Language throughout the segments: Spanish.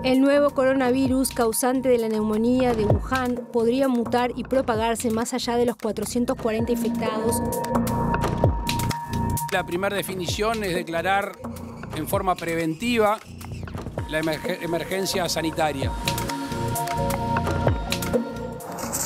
El nuevo coronavirus causante de la neumonía de Wuhan podría mutar y propagarse más allá de los 440 infectados. La primera definición es declarar en forma preventiva la emergencia sanitaria.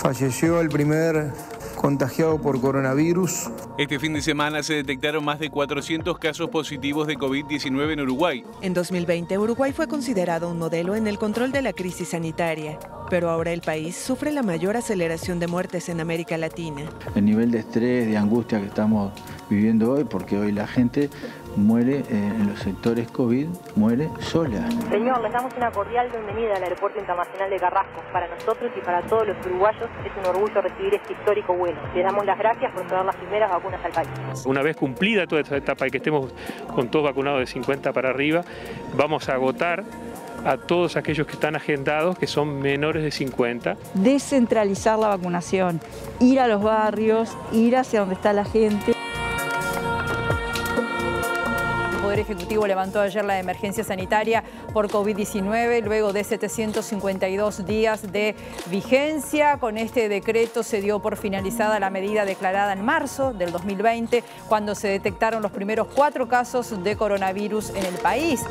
Falleció el primer contagiado por coronavirus. Este fin de semana se detectaron más de 400 casos positivos de COVID-19 en Uruguay. En 2020, Uruguay fue considerado un modelo en el control de la crisis sanitaria, pero ahora el país sufre la mayor aceleración de muertes en América Latina. El nivel de estrés, de angustia que estamos viviendo hoy, porque hoy la gente muere en los sectores COVID, muere sola. Señor, les damos una cordial bienvenida al Aeropuerto Internacional de Carrasco. Para nosotros y para todos los uruguayos es un orgullo recibir este histórico vuelo. Le damos las gracias por traer las primeras vacunas al país. Una vez cumplida toda esta etapa y que estemos con todos vacunados de 50 para arriba, vamos a agotar a todos aquellos que están agendados, que son menores de 50. Descentralizar la vacunación, ir a los barrios, ir hacia donde está la gente. El Poder Ejecutivo levantó ayer la emergencia sanitaria por COVID-19 luego de 752 días de vigencia. Con este decreto se dio por finalizada la medida declarada en marzo del 2020, cuando se detectaron los primeros 4 casos de coronavirus en el país.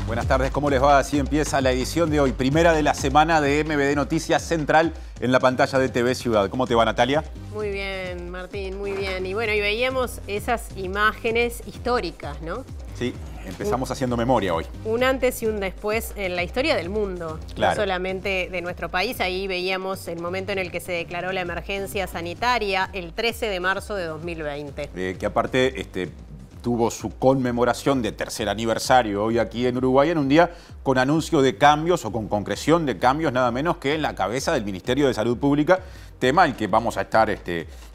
Buenas tardes, ¿cómo les va? Así empieza la edición de hoy, primera de la semana de MBD Noticias Central en la pantalla de TV Ciudad. ¿Cómo te va, Natalia? Muy bien, Martín, muy bien. Y bueno, y veíamos esas imágenes históricas, ¿no? Sí, empezamos haciendo memoria hoy. Un antes y un después en la historia del mundo, claro. No solamente de nuestro país. Ahí veíamos el momento en el que se declaró la emergencia sanitaria, el 13 de marzo de 2020. Que aparte tuvo su conmemoración de tercer aniversario hoy aquí en Uruguay, en un día con anuncio de cambios o con concreción de cambios nada menos que en la cabeza del Ministerio de Salud Pública, tema al que vamos a estar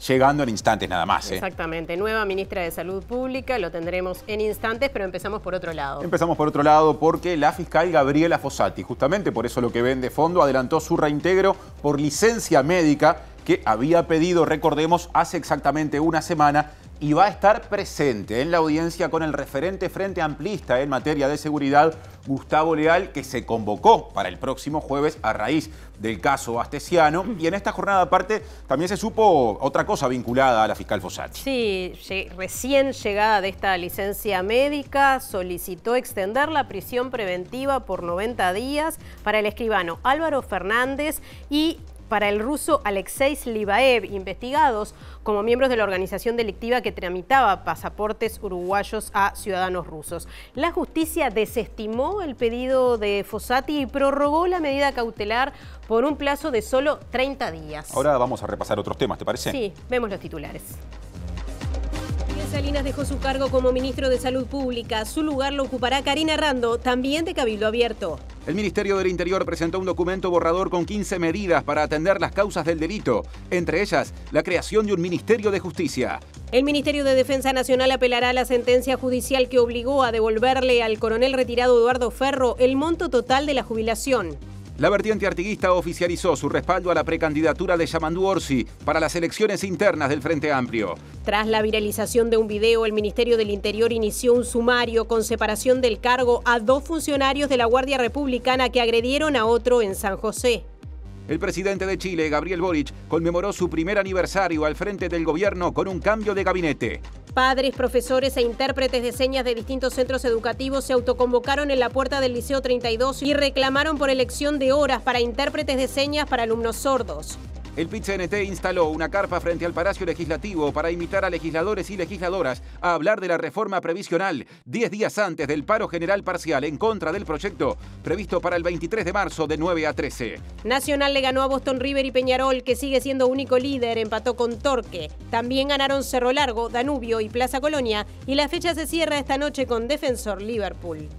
llegando en instantes nada más. Exactamente, nueva ministra de Salud Pública, lo tendremos en instantes, pero empezamos por otro lado. Empezamos por otro lado porque la fiscal Gabriela Fossati, justamente por eso lo que ven de fondo, adelantó su reintegro por licencia médica que había pedido, recordemos, hace exactamente una semana, y va a estar presente en la audiencia con el referente Frente Amplista en materia de seguridad, Gustavo Leal, que se convocó para el próximo jueves a raíz del caso Astesiano. Y en esta jornada aparte también se supo otra cosa vinculada a la fiscal Fossati. Sí, recién llegada de esta licencia médica, solicitó extender la prisión preventiva por 90 días para el escribano Álvaro Fernández y para el ruso Alexei Slibaev, investigados como miembros de la organización delictiva que tramitaba pasaportes uruguayos a ciudadanos rusos. La justicia desestimó el pedido de Fossati y prorrogó la medida cautelar por un plazo de solo 30 días. Ahora vamos a repasar otros temas, ¿te parece? Sí, vemos los titulares. Salinas dejó su cargo como ministro de Salud Pública. Su lugar lo ocupará Karina Rando, también de Cabildo Abierto. El Ministerio del Interior presentó un documento borrador con 15 medidas para atender las causas del delito, entre ellas la creación de un Ministerio de Justicia. El Ministerio de Defensa Nacional apelará a la sentencia judicial que obligó a devolverle al coronel retirado Eduardo Ferro el monto total de la jubilación. La vertiente artiguista oficializó su respaldo a la precandidatura de Yamandu Orsi para las elecciones internas del Frente Amplio. Tras la viralización de un video, el Ministerio del Interior inició un sumario con separación del cargo a 2 funcionarios de la Guardia Republicana que agredieron a otro en San José. El presidente de Chile, Gabriel Boric, conmemoró su primer aniversario al frente del gobierno con un cambio de gabinete. Padres, profesores e intérpretes de señas de distintos centros educativos se autoconvocaron en la puerta del Liceo 32 y reclamaron por elección de horas para intérpretes de señas para alumnos sordos. El PIT-CNT instaló una carpa frente al Palacio Legislativo para invitar a legisladores y legisladoras a hablar de la reforma previsional 10 días antes del paro general parcial en contra del proyecto previsto para el 23 de marzo de 9 a 13. Nacional le ganó a Boston River y Peñarol, que sigue siendo único líder, empató con Torque. También ganaron Cerro Largo, Danubio y Plaza Colonia, y la fecha se cierra esta noche con Defensor Liverpool.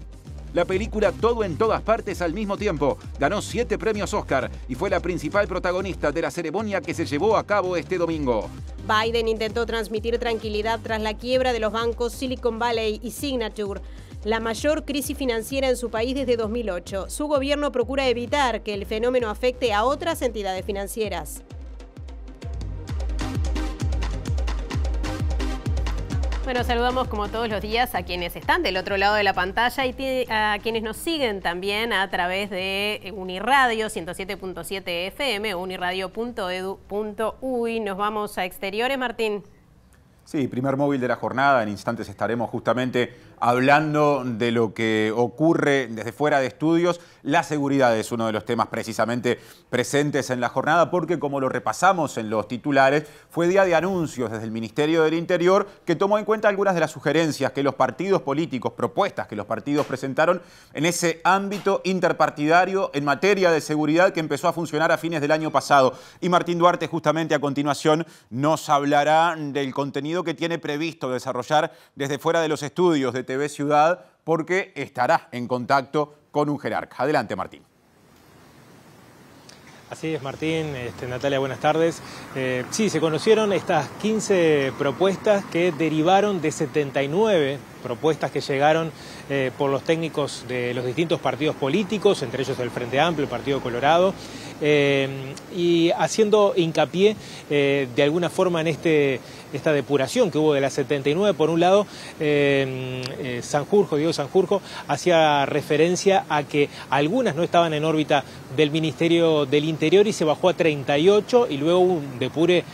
La película Todo en todas partes al mismo tiempo ganó 7 premios Oscar y fue la principal protagonista de la ceremonia que se llevó a cabo este domingo. Biden intentó transmitir tranquilidad tras la quiebra de los bancos Silicon Valley y Signature, la mayor crisis financiera en su país desde 2008. Su gobierno procura evitar que el fenómeno afecte a otras entidades financieras. Bueno, saludamos como todos los días a quienes están del otro lado de la pantalla y a quienes nos siguen también a través de Uniradio 107.7 FM, uniradio.edu.uy. Nos vamos a exteriores, Martín. Sí, primer móvil de la jornada. En instantes estaremos justamente hablando de lo que ocurre desde fuera de estudios. La seguridad es uno de los temas precisamente presentes en la jornada porque, como lo repasamos en los titulares, fue día de anuncios desde el Ministerio del Interior que tomó en cuenta algunas de las sugerencias que los partidos políticos, propuestas que los partidos presentaron en ese ámbito interpartidario en materia de seguridad que empezó a funcionar a fines del año pasado. Y Martín Duarte justamente a continuación nos hablará del contenido que tiene previsto desarrollar desde fuera de los estudios de TV Ciudad, porque estará en contacto con un jerarca. Adelante, Martín. Así es, Martín. Natalia, buenas tardes. Sí, se conocieron estas 15 propuestas que derivaron de 79 propuestas que llegaron por los técnicos de los distintos partidos políticos, entre ellos el Frente Amplio, el Partido Colorado, y haciendo hincapié de alguna forma en esta depuración que hubo de las 79. Por un lado, Diego Sanjurjo hacía referencia a que algunas no estaban en órbita del Ministerio del Interior y se bajó a 38 y luego hubo un depure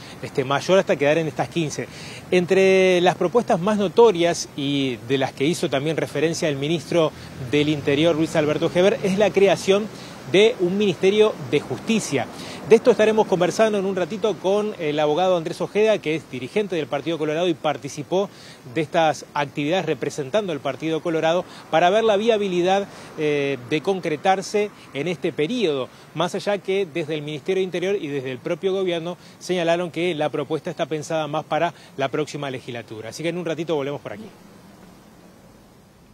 mayor hasta quedar en estas 15. Entre las propuestas más notorias y de las que hizo también referencia el ministro del Interior, Luis Alberto Heber, es la creación de un Ministerio de Justicia. De esto estaremos conversando en un ratito con el abogado Andrés Ojeda, que es dirigente del Partido Colorado y participó de estas actividades representando al Partido Colorado para ver la viabilidad de concretarse en este periodo. Más allá que desde el Ministerio de Interior y desde el propio gobierno señalaron que la propuesta está pensada más para la próxima legislatura. Así que en un ratito volvemos por aquí.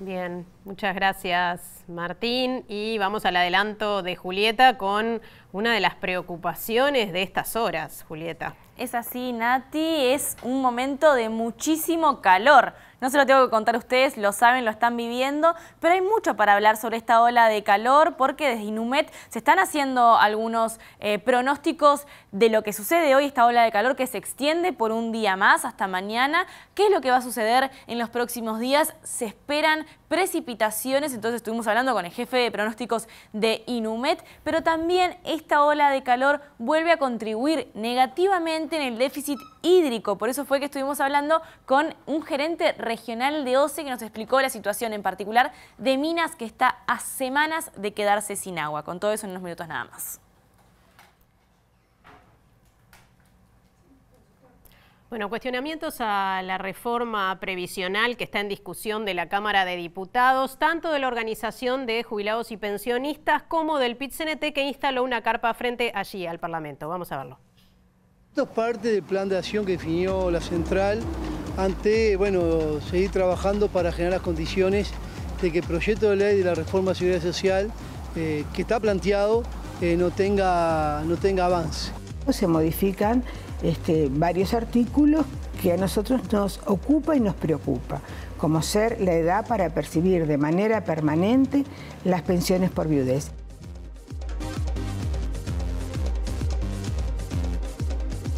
Bien, muchas gracias, Martín. Y vamos al adelanto de Julieta con una de las preocupaciones de estas horas, Julieta. Es así, Nati, es un momento de muchísimo calor. No se lo tengo que contar a ustedes, lo saben, lo están viviendo, pero hay mucho para hablar sobre esta ola de calor porque desde Inumet se están haciendo algunos pronósticos de lo que sucede hoy, esta ola de calor que se extiende por un día más hasta mañana. ¿Qué es lo que va a suceder en los próximos días? Se esperan precipitaciones, entonces estuvimos hablando con el jefe de pronósticos de Inumet, pero también esta ola de calor vuelve a contribuir negativamente en el déficit hídrico. Por eso fue que estuvimos hablando con un gerente regional de OCE que nos explicó la situación en particular de Minas, que está a semanas de quedarse sin agua. Con todo eso en unos minutos nada más. Bueno, cuestionamientos a la reforma previsional que está en discusión de la Cámara de Diputados, tanto de la Organización de Jubilados y Pensionistas como del PIT-CNT, que instaló una carpa frente allí al Parlamento. Vamos a verlo. Esto es parte del plan de acción que definió la central ante, seguir trabajando para generar las condiciones de que el proyecto de ley de la reforma de seguridad social que está planteado no tenga avance. Se modifican varios artículos que a nosotros nos ocupa y nos preocupa, como ser la edad para percibir de manera permanente las pensiones por viudez.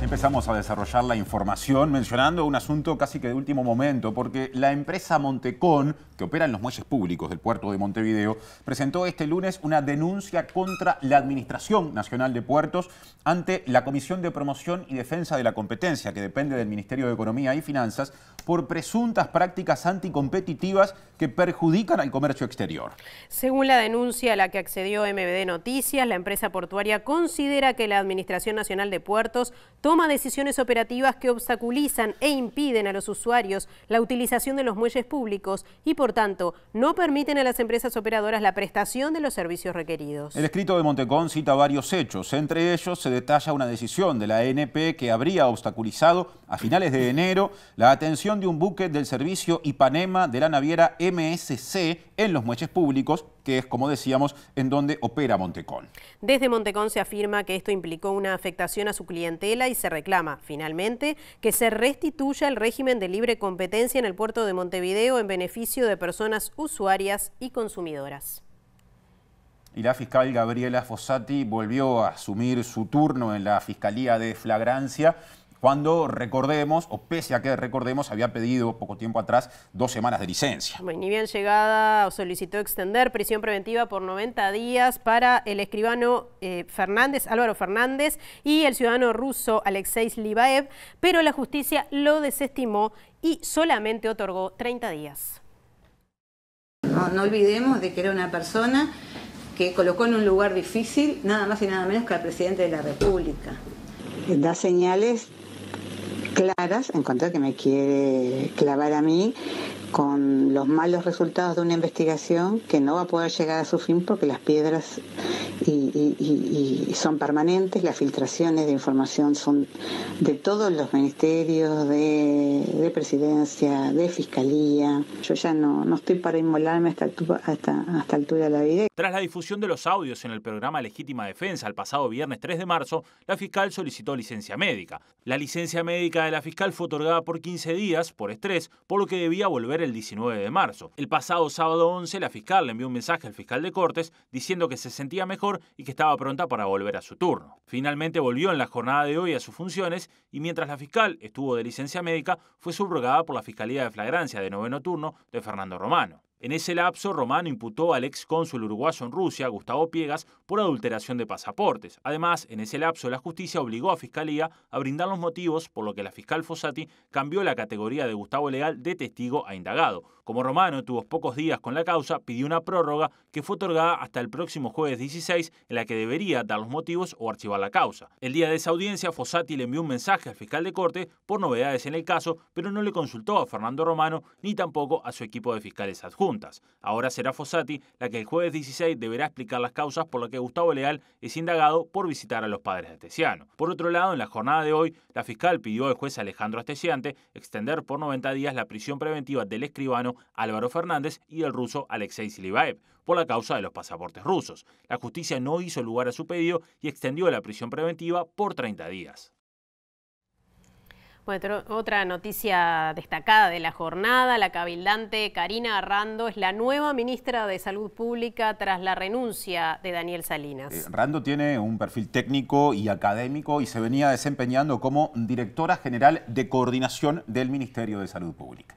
Empezamos a desarrollar la información mencionando un asunto casi que de último momento, porque la empresa Montecón, que opera en los muelles públicos del puerto de Montevideo, presentó este lunes una denuncia contra la Administración Nacional de Puertos ante la Comisión de Promoción y Defensa de la Competencia, que depende del Ministerio de Economía y Finanzas, por presuntas prácticas anticompetitivas que perjudican al comercio exterior. Según la denuncia a la que accedió MBD Noticias, la empresa portuaria considera que la Administración Nacional de Puertos toma decisiones operativas que obstaculizan e impiden a los usuarios la utilización de los muelles públicos y, por tanto, no permiten a las empresas operadoras la prestación de los servicios requeridos. El escrito de Montecón cita varios hechos. Entre ellos se detalla una decisión de la ANP que habría obstaculizado a finales de enero la atención de un buque del servicio Ipanema de la naviera MSC en los muelles públicos, que es, como decíamos, en donde opera Montecón. Desde Montecón se afirma que esto implicó una afectación a su clientela y se reclama, finalmente, que se restituya el régimen de libre competencia en el puerto de Montevideo en beneficio de personas usuarias y consumidoras. Y la fiscal Gabriela Fossati volvió a asumir su turno en la Fiscalía de Flagrancia cuando recordemos, o pese a que recordemos, había pedido poco tiempo atrás 2 semanas de licencia. Bueno, ni bien llegada solicitó extender prisión preventiva por 90 días para el escribano Álvaro Fernández y el ciudadano ruso Alexei Libaev, pero la justicia lo desestimó y solamente otorgó 30 días. No olvidemos de que era una persona que colocó en un lugar difícil nada más y nada menos que al presidente de la República. Da señales claras en cuanto a que me quiere clavar a mí con los malos resultados de una investigación que no va a poder llegar a su fin porque las piedras y son permanentes, las filtraciones de información son de todos los ministerios, de presidencia, de fiscalía. Yo ya no estoy para inmolarme a esta altura de la vida. Tras la difusión de los audios en el programa Legítima Defensa el pasado viernes 3 de marzo, la fiscal solicitó licencia médica. La licencia médica de la fiscal fue otorgada por 15 días por estrés, por lo que debía volver el 19 de marzo. El pasado sábado 11, la fiscal le envió un mensaje al fiscal de Cortes diciendo que se sentía mejor y que estaba pronta para volver a su turno. Finalmente volvió en la jornada de hoy a sus funciones y mientras la fiscal estuvo de licencia médica, fue subrogada por la Fiscalía de Flagrancia de 9º turno de Fernando Romano. En ese lapso, Romano imputó al ex cónsul uruguayo en Rusia, Gustavo Piegas, por adulteración de pasaportes. Además, en ese lapso, la justicia obligó a Fiscalía a brindar los motivos por lo que la fiscal Fossati cambió la categoría de Gustavo Legal de testigo a indagado. Como Romano tuvo pocos días con la causa, pidió una prórroga que fue otorgada hasta el próximo jueves 16, en la que debería dar los motivos o archivar la causa. El día de esa audiencia, Fossati le envió un mensaje al fiscal de corte por novedades en el caso, pero no le consultó a Fernando Romano ni tampoco a su equipo de fiscales adjuntos. Ahora será Fossati la que el jueves 16 deberá explicar las causas por las que Gustavo Leal es indagado por visitar a los padres de Astesiano. Por otro lado, en la jornada de hoy, la fiscal pidió al juez Alejandro Astesiante extender por 90 días la prisión preventiva del escribano Álvaro Fernández y del ruso Alexei Libaev por la causa de los pasaportes rusos. La justicia no hizo lugar a su pedido y extendió la prisión preventiva por 30 días. Bueno, otra noticia destacada de la jornada, la cabildante Karina Rando es la nueva ministra de Salud Pública tras la renuncia de Daniel Salinas. Rando tiene un perfil técnico y académico y se venía desempeñando como directora general de coordinación del Ministerio de Salud Pública.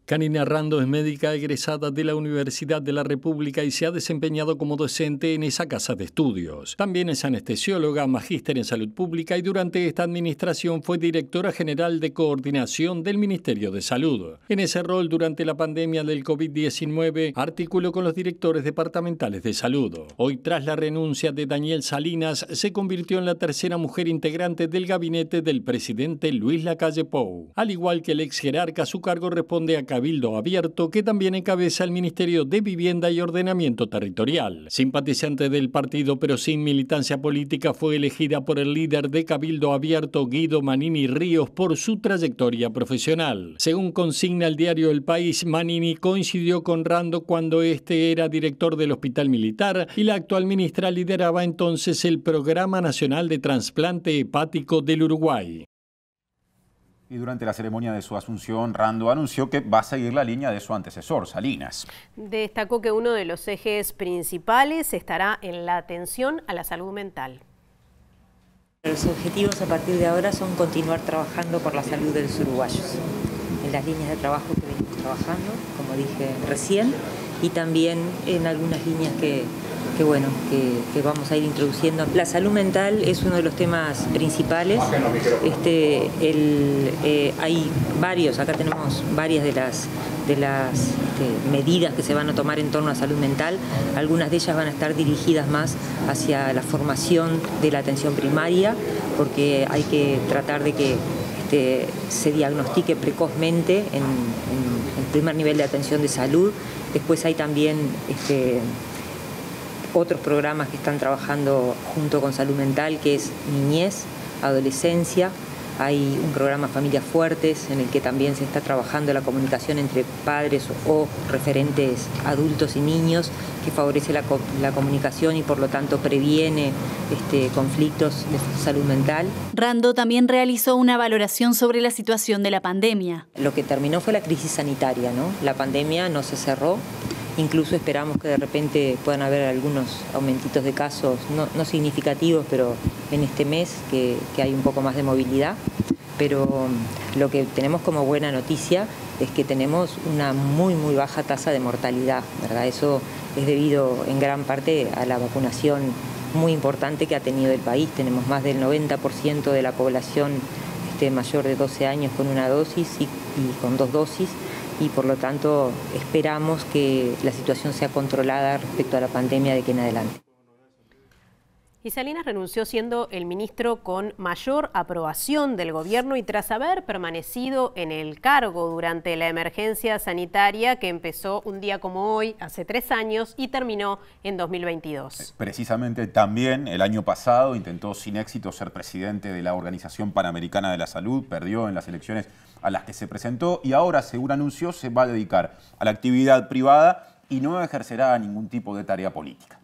Karina Rando es médica egresada de la Universidad de la República y se ha desempeñado como docente en esa casa de estudios. También es anestesióloga, magíster en salud pública y durante esta administración fue directora general de coordinación del Ministerio de Salud. En ese rol, durante la pandemia del COVID-19, articuló con los directores departamentales de salud. Hoy, tras la renuncia de Daniel Salinas, se convirtió en la tercera mujer integrante del gabinete del presidente Luis Lacalle Pou. Al igual que el ex jerarca, su cargo responde a Cabildo Abierto, que también encabeza el Ministerio de Vivienda y Ordenamiento Territorial. Simpatizante del partido pero sin militancia política, fue elegida por el líder de Cabildo Abierto, Guido Manini Ríos, por su trayectoria profesional. Según consigna el diario El País, Manini coincidió con Rando cuando este era director del Hospital Militar y la actual ministra lideraba entonces el Programa Nacional de Trasplante Hepático del Uruguay. Y durante la ceremonia de su asunción, Rando anunció que va a seguir la línea de su antecesor, Salinas. Destacó que uno de los ejes principales estará en la atención a la salud mental. Los objetivos a partir de ahora son continuar trabajando por la salud de los uruguayos, en las líneas de trabajo que venimos trabajando, como dije recién, y también en algunas líneas que vamos a ir introduciendo. La salud mental es uno de los temas principales. Hay varios, acá tenemos varias de las medidas que se van a tomar en torno a salud mental. Algunas de ellas van a estar dirigidas más hacia la formación de la atención primaria, porque hay que tratar de que se diagnostique precozmente en el primer nivel de atención de salud. Después hay también otros programas que están trabajando junto con salud mental, que es niñez, adolescencia. Hay un programa Familias Fuertes en el que también se está trabajando la comunicación entre padres o referentes adultos y niños, que favorece la comunicación y por lo tanto previene conflictos de salud mental. Rando también realizó una valoración sobre la situación de la pandemia. Lo que terminó fue la crisis sanitaria, ¿no? La pandemia no se cerró. Incluso esperamos que de repente puedan haber algunos aumentitos de casos, no significativos, pero en este mes que hay un poco más de movilidad. Pero lo que tenemos como buena noticia es que tenemos una muy baja tasa de mortalidad, ¿verdad? Eso es debido en gran parte a la vacunación muy importante que ha tenido el país. Tenemos más del 90% de la población mayor de 12 años con una dosis y con 2 dosis, y por lo tanto esperamos que la situación sea controlada respecto a la pandemia de aquí en adelante. Y Salinas renunció siendo el ministro con mayor aprobación del gobierno y tras haber permanecido en el cargo durante la emergencia sanitaria que empezó un día como hoy, hace 3 años, y terminó en 2022. Precisamente también el año pasado intentó sin éxito ser presidente de la Organización Panamericana de la Salud, perdió en las elecciones a las que se presentó y ahora, según anunció, se va a dedicar a la actividad privada y no ejercerá ningún tipo de tarea política.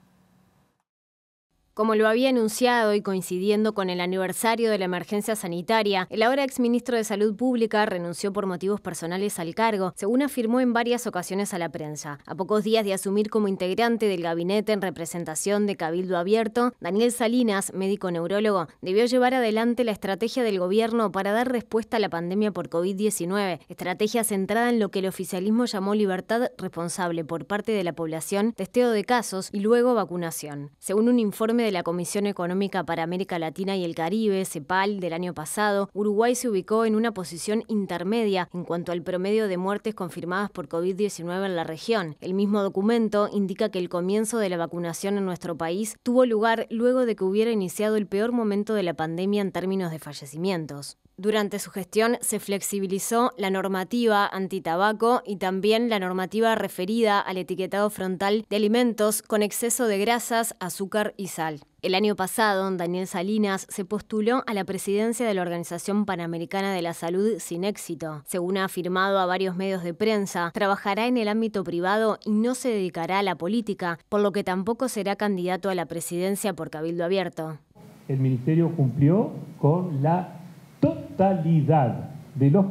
Como lo había anunciado y coincidiendo con el aniversario de la emergencia sanitaria, el ahora exministro de Salud Pública renunció por motivos personales al cargo, según afirmó en varias ocasiones a la prensa. A pocos días de asumir como integrante del gabinete en representación de Cabildo Abierto, Daniel Salinas, médico neurólogo, debió llevar adelante la estrategia del gobierno para dar respuesta a la pandemia por COVID-19, estrategia centrada en lo que el oficialismo llamó libertad responsable por parte de la población, testeo de casos y luego vacunación. Según un informe de la Comisión Económica para América Latina y el Caribe, CEPAL, del año pasado, Uruguay se ubicó en una posición intermedia en cuanto al promedio de muertes confirmadas por COVID-19 en la región. El mismo documento indica que el comienzo de la vacunación en nuestro país tuvo lugar luego de que hubiera iniciado el peor momento de la pandemia en términos de fallecimientos. Durante su gestión se flexibilizó la normativa antitabaco y también la normativa referida al etiquetado frontal de alimentos con exceso de grasas, azúcar y sal. El año pasado, Daniel Salinas se postuló a la presidencia de la Organización Panamericana de la Salud sin éxito. Según ha afirmado a varios medios de prensa, trabajará en el ámbito privado y no se dedicará a la política, por lo que tampoco será candidato a la presidencia por Cabildo Abierto. El ministerio cumplió con la totalidad de los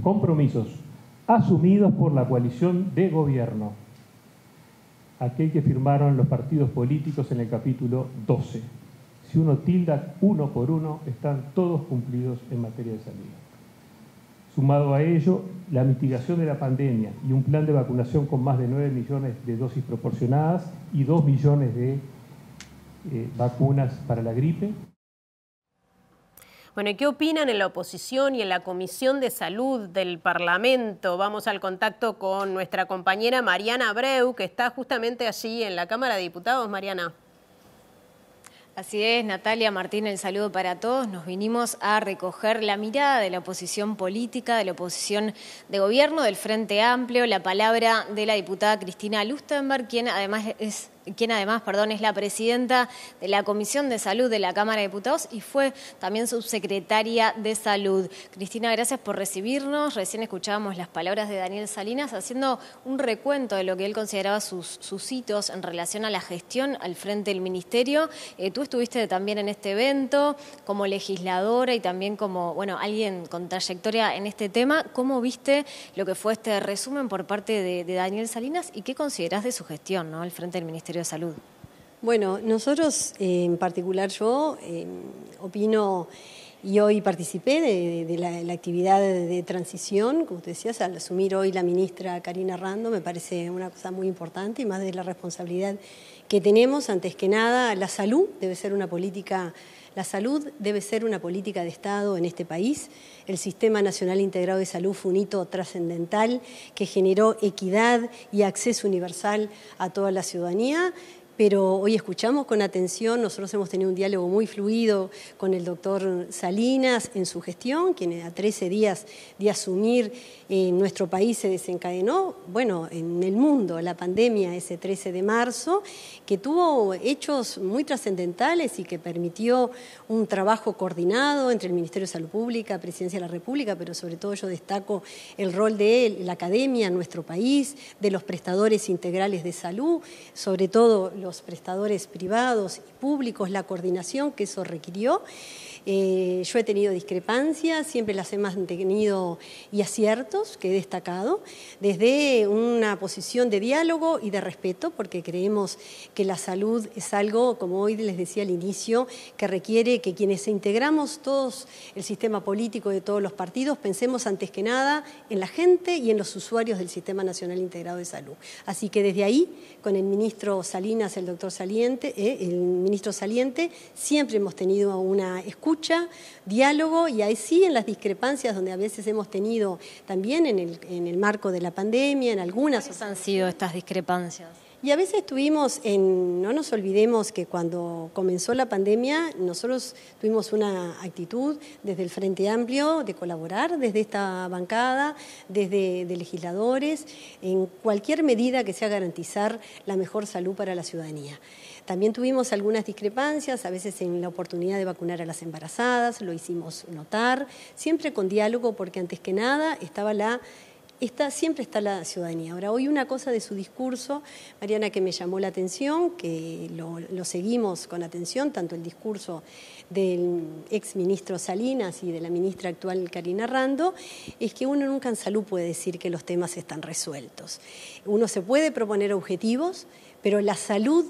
compromisos asumidos por la coalición de gobierno, aquel que firmaron los partidos políticos en el capítulo 12. Si uno tilda uno por uno, están todos cumplidos en materia de salud. Sumado a ello, la mitigación de la pandemia y un plan de vacunación con más de 9 millones de dosis proporcionadas y 2 millones de vacunas para la gripe. Bueno, ¿y qué opinan en la oposición y en la Comisión de Salud del Parlamento? Vamos al contacto con nuestra compañera Mariana Abreu, que está justamente allí en la Cámara de Diputados. Mariana. Así es, Natalia, Martín, el saludo para todos. Nos vinimos a recoger la mirada de la oposición política, de la oposición de gobierno, del Frente Amplio, la palabra de la diputada Cristina Lustenberg, quien además es la presidenta de la Comisión de Salud de la Cámara de Diputados y fue también subsecretaria de Salud. Cristina, gracias por recibirnos. Recién escuchábamos las palabras de Daniel Salinas haciendo un recuento de lo que él consideraba sus hitos en relación a la gestión al frente del Ministerio. Tú estuviste también en este evento como legisladora y también como alguien con trayectoria en este tema. ¿Cómo viste lo que fue este resumen por parte de Daniel Salinas y qué considerás de su gestión, ¿no?, al frente del Ministerio de Salud? Bueno, nosotros, en particular yo, opino y hoy participé de la actividad de transición, como te decías, al asumir hoy la ministra Karina Rando, me parece una cosa muy importante y más de la responsabilidad que tenemos. Antes que nada, la salud debe ser una política. La salud debe ser una política de Estado en este país. El Sistema Nacional Integrado de Salud fue un hito trascendental que generó equidad y acceso universal a toda la ciudadanía. Pero hoy escuchamos con atención, nosotros hemos tenido un diálogo muy fluido con el doctor Salinas en su gestión, quien a 13 días de asumir en nuestro país se desencadenó, en el mundo, la pandemia ese 13 de marzo, que tuvo hechos muy trascendentales y que permitió un trabajo coordinado entre el Ministerio de Salud Pública, Presidencia de la República, pero sobre todo yo destaco el rol de la academia en nuestro país, de los prestadores integrales de salud, sobre todo los prestadores privados y públicos, la coordinación que eso requirió. Yo he tenido discrepancias, siempre las he mantenido, y aciertos que he destacado, desde una posición de diálogo y de respeto, porque creemos que la salud es algo, como hoy les decía al inicio, que requiere que quienes integramos todos el sistema político de todos los partidos pensemos antes que nada en la gente y en los usuarios del Sistema Nacional Integrado de Salud. Así que desde ahí, con el ministro Salinas, el ministro Saliente, siempre hemos tenido una escucha, diálogo, y ahí sí en las discrepancias donde a veces hemos tenido también en el marco de la pandemia, en algunas... ¿Cuáles han sido estas discrepancias? Y a veces no nos olvidemos que cuando comenzó la pandemia nosotros tuvimos una actitud desde el Frente Amplio de colaborar, desde esta bancada, desde de legisladores, en cualquier medida que sea garantizar la mejor salud para la ciudadanía. También tuvimos algunas discrepancias, a veces en la oportunidad de vacunar a las embarazadas, lo hicimos notar, siempre con diálogo, porque antes que nada siempre está la ciudadanía. Ahora, hoy una cosa de su discurso, Mariana, que me llamó la atención, que lo seguimos con atención, tanto el discurso del exministro Salinas y de la ministra actual Karina Rando, es que uno nunca en salud puede decir que los temas están resueltos. Uno se puede proponer objetivos, pero la salud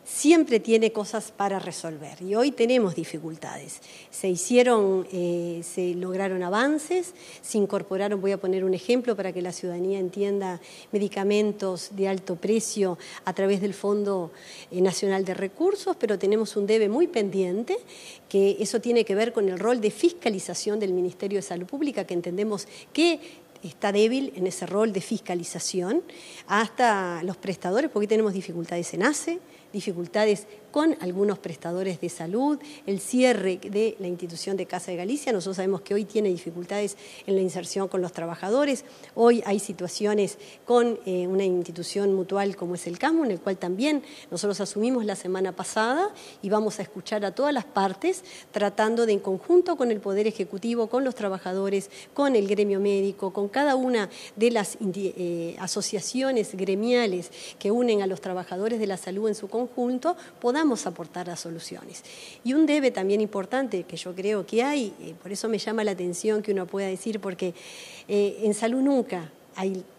siempre tiene cosas para resolver, y hoy tenemos dificultades. Se lograron avances, se incorporaron, voy a poner un ejemplo para que la ciudadanía entienda, medicamentos de alto precio a través del Fondo Nacional de Recursos, pero tenemos un debe muy pendiente, que eso tiene que ver con el rol de fiscalización del Ministerio de Salud Pública, que entendemos que está débil en ese rol de fiscalización, hasta los prestadores, porque tenemos dificultades en ACE, dificultades con algunos prestadores de salud, el cierre de la institución de Casa de Galicia. Nosotros sabemos que hoy tiene dificultades en la inserción con los trabajadores. Hoy hay situaciones con una institución mutual como es el CASMU, en el cual también nosotros asumimos la semana pasada y vamos a escuchar a todas las partes, tratando de, en conjunto con el Poder Ejecutivo, con los trabajadores, con el gremio médico, con cada una de las asociaciones gremiales que unen a los trabajadores de la salud en su conjunto, podamos aportar las soluciones. Y un debe también importante que yo creo que hay, por eso me llama la atención que uno pueda decir, porque en salud nunca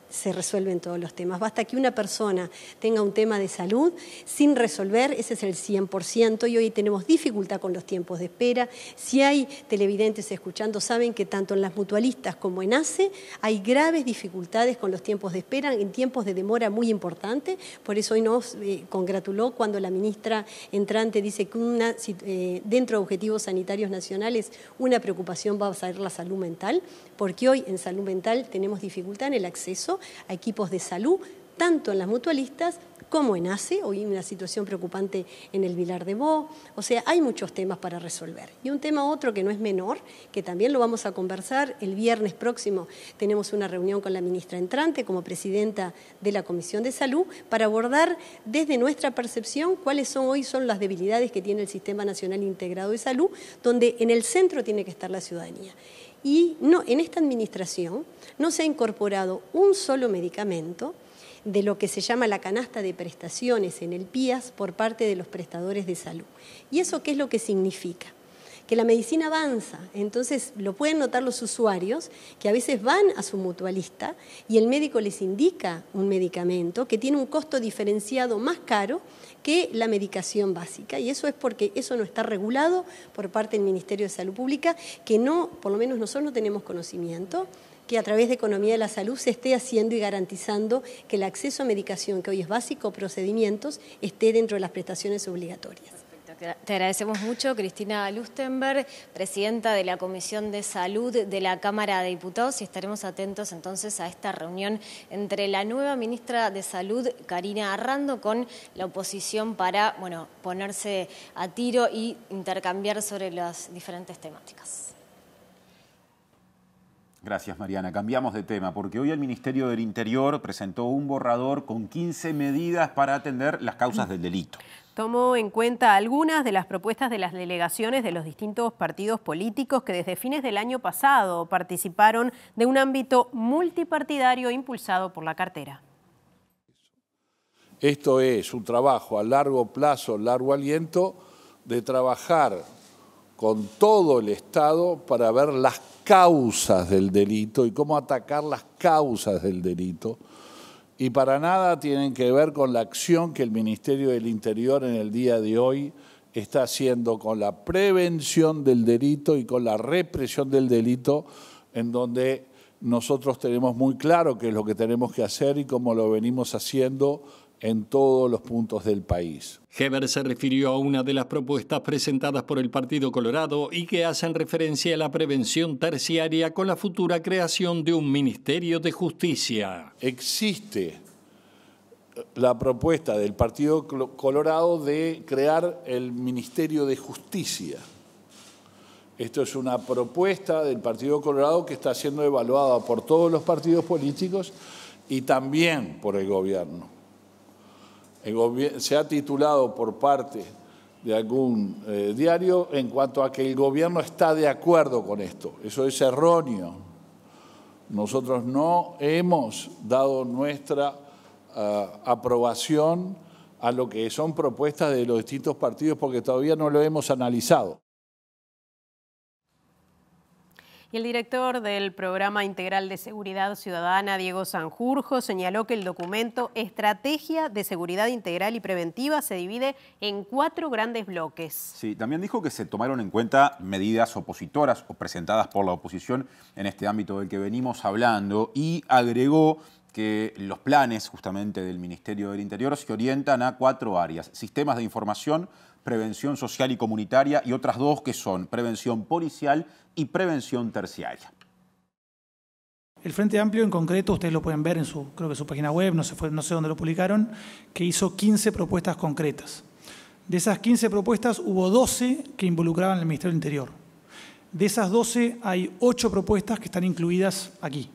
se resuelven todos los temas. Basta que una persona tenga un tema de salud sin resolver, ese es el 100%, y hoy tenemos dificultad con los tiempos de espera. Si hay televidentes escuchando, saben que tanto en las mutualistas como en ACE hay graves dificultades con los tiempos de espera, en tiempos de demora muy importante. Por eso hoy nos congratuló cuando la ministra entrante dice que dentro de objetivos sanitarios nacionales una preocupación va a ser la salud mental, porque hoy en salud mental tenemos dificultad en el acceso a equipos de salud, tanto en las mutualistas como en ACE. Hoy hay una situación preocupante en el Vilar de Bo. O sea, hay muchos temas para resolver. Y un tema otro que no es menor, que también lo vamos a conversar, el viernes próximo tenemos una reunión con la ministra entrante como presidenta de la Comisión de Salud para abordar desde nuestra percepción cuáles son las debilidades que tiene el Sistema Nacional Integrado de Salud, donde en el centro tiene que estar la ciudadanía. Y en esta administración no se ha incorporado un solo medicamento de lo que se llama la canasta de prestaciones en el PIAS por parte de los prestadores de salud. ¿Y eso qué es lo que significa? Que la medicina avanza, entonces lo pueden notar los usuarios que a veces van a su mutualista y el médico les indica un medicamento que tiene un costo diferenciado más caro que la medicación básica, y eso es porque eso no está regulado por parte del Ministerio de Salud Pública, que por lo menos nosotros no tenemos conocimiento que a través de Economía de la Salud se esté haciendo y garantizando que el acceso a medicación, que hoy es básico, procedimientos, esté dentro de las prestaciones obligatorias. Te agradecemos mucho, Cristina Lustenberg, presidenta de la Comisión de Salud de la Cámara de Diputados, y estaremos atentos entonces a esta reunión entre la nueva ministra de Salud, Karina Rando, con la oposición para ponerse a tiro y intercambiar sobre las diferentes temáticas. Gracias, Mariana. Cambiamos de tema porque hoy el Ministerio del Interior presentó un borrador con 15 medidas para atender las causas del delito. Tomó en cuenta algunas de las propuestas de las delegaciones de los distintos partidos políticos que desde fines del año pasado participaron de un ámbito multipartidario impulsado por la cartera. Esto es un trabajo a largo plazo, largo aliento, de trabajar con todo el Estado para ver las causas del delito y cómo atacar las causas del delito. Y para nada tienen que ver con la acción que el Ministerio del Interior en el día de hoy está haciendo con la prevención del delito y con la represión del delito, en donde nosotros tenemos muy claro qué es lo que tenemos que hacer y cómo lo venimos haciendo en todos los puntos del país. Heber se refirió a una de las propuestas presentadas por el Partido Colorado y que hacen referencia a la prevención terciaria con la futura creación de un Ministerio de Justicia. Existe la propuesta del Partido Colorado de crear el Ministerio de Justicia. Esto es una propuesta del Partido Colorado que está siendo evaluada por todos los partidos políticos y también por el gobierno. Se ha titulado por parte de algún diario en cuanto a que el gobierno está de acuerdo con esto. Eso es erróneo. Nosotros no hemos dado nuestra aprobación a lo que son propuestas de los distintos partidos porque todavía no lo hemos analizado. Y el director del Programa Integral de Seguridad Ciudadana, Diego Sanjurjo, señaló que el documento Estrategia de Seguridad Integral y Preventiva se divide en 4 grandes bloques. Sí, también dijo que se tomaron en cuenta medidas opositoras o presentadas por la oposición en este ámbito del que venimos hablando y agregó que los planes justamente del Ministerio del Interior se orientan a 4 áreas: sistemas de información, prevención social y comunitaria y otras 2 que son prevención policial y prevención terciaria. El Frente Amplio en concreto, ustedes lo pueden ver en creo que su página web, no sé dónde lo publicaron, que hizo 15 propuestas concretas. De esas 15 propuestas hubo 12 que involucraban al Ministerio del Interior. De esas 12 hay 8 propuestas que están incluidas aquí.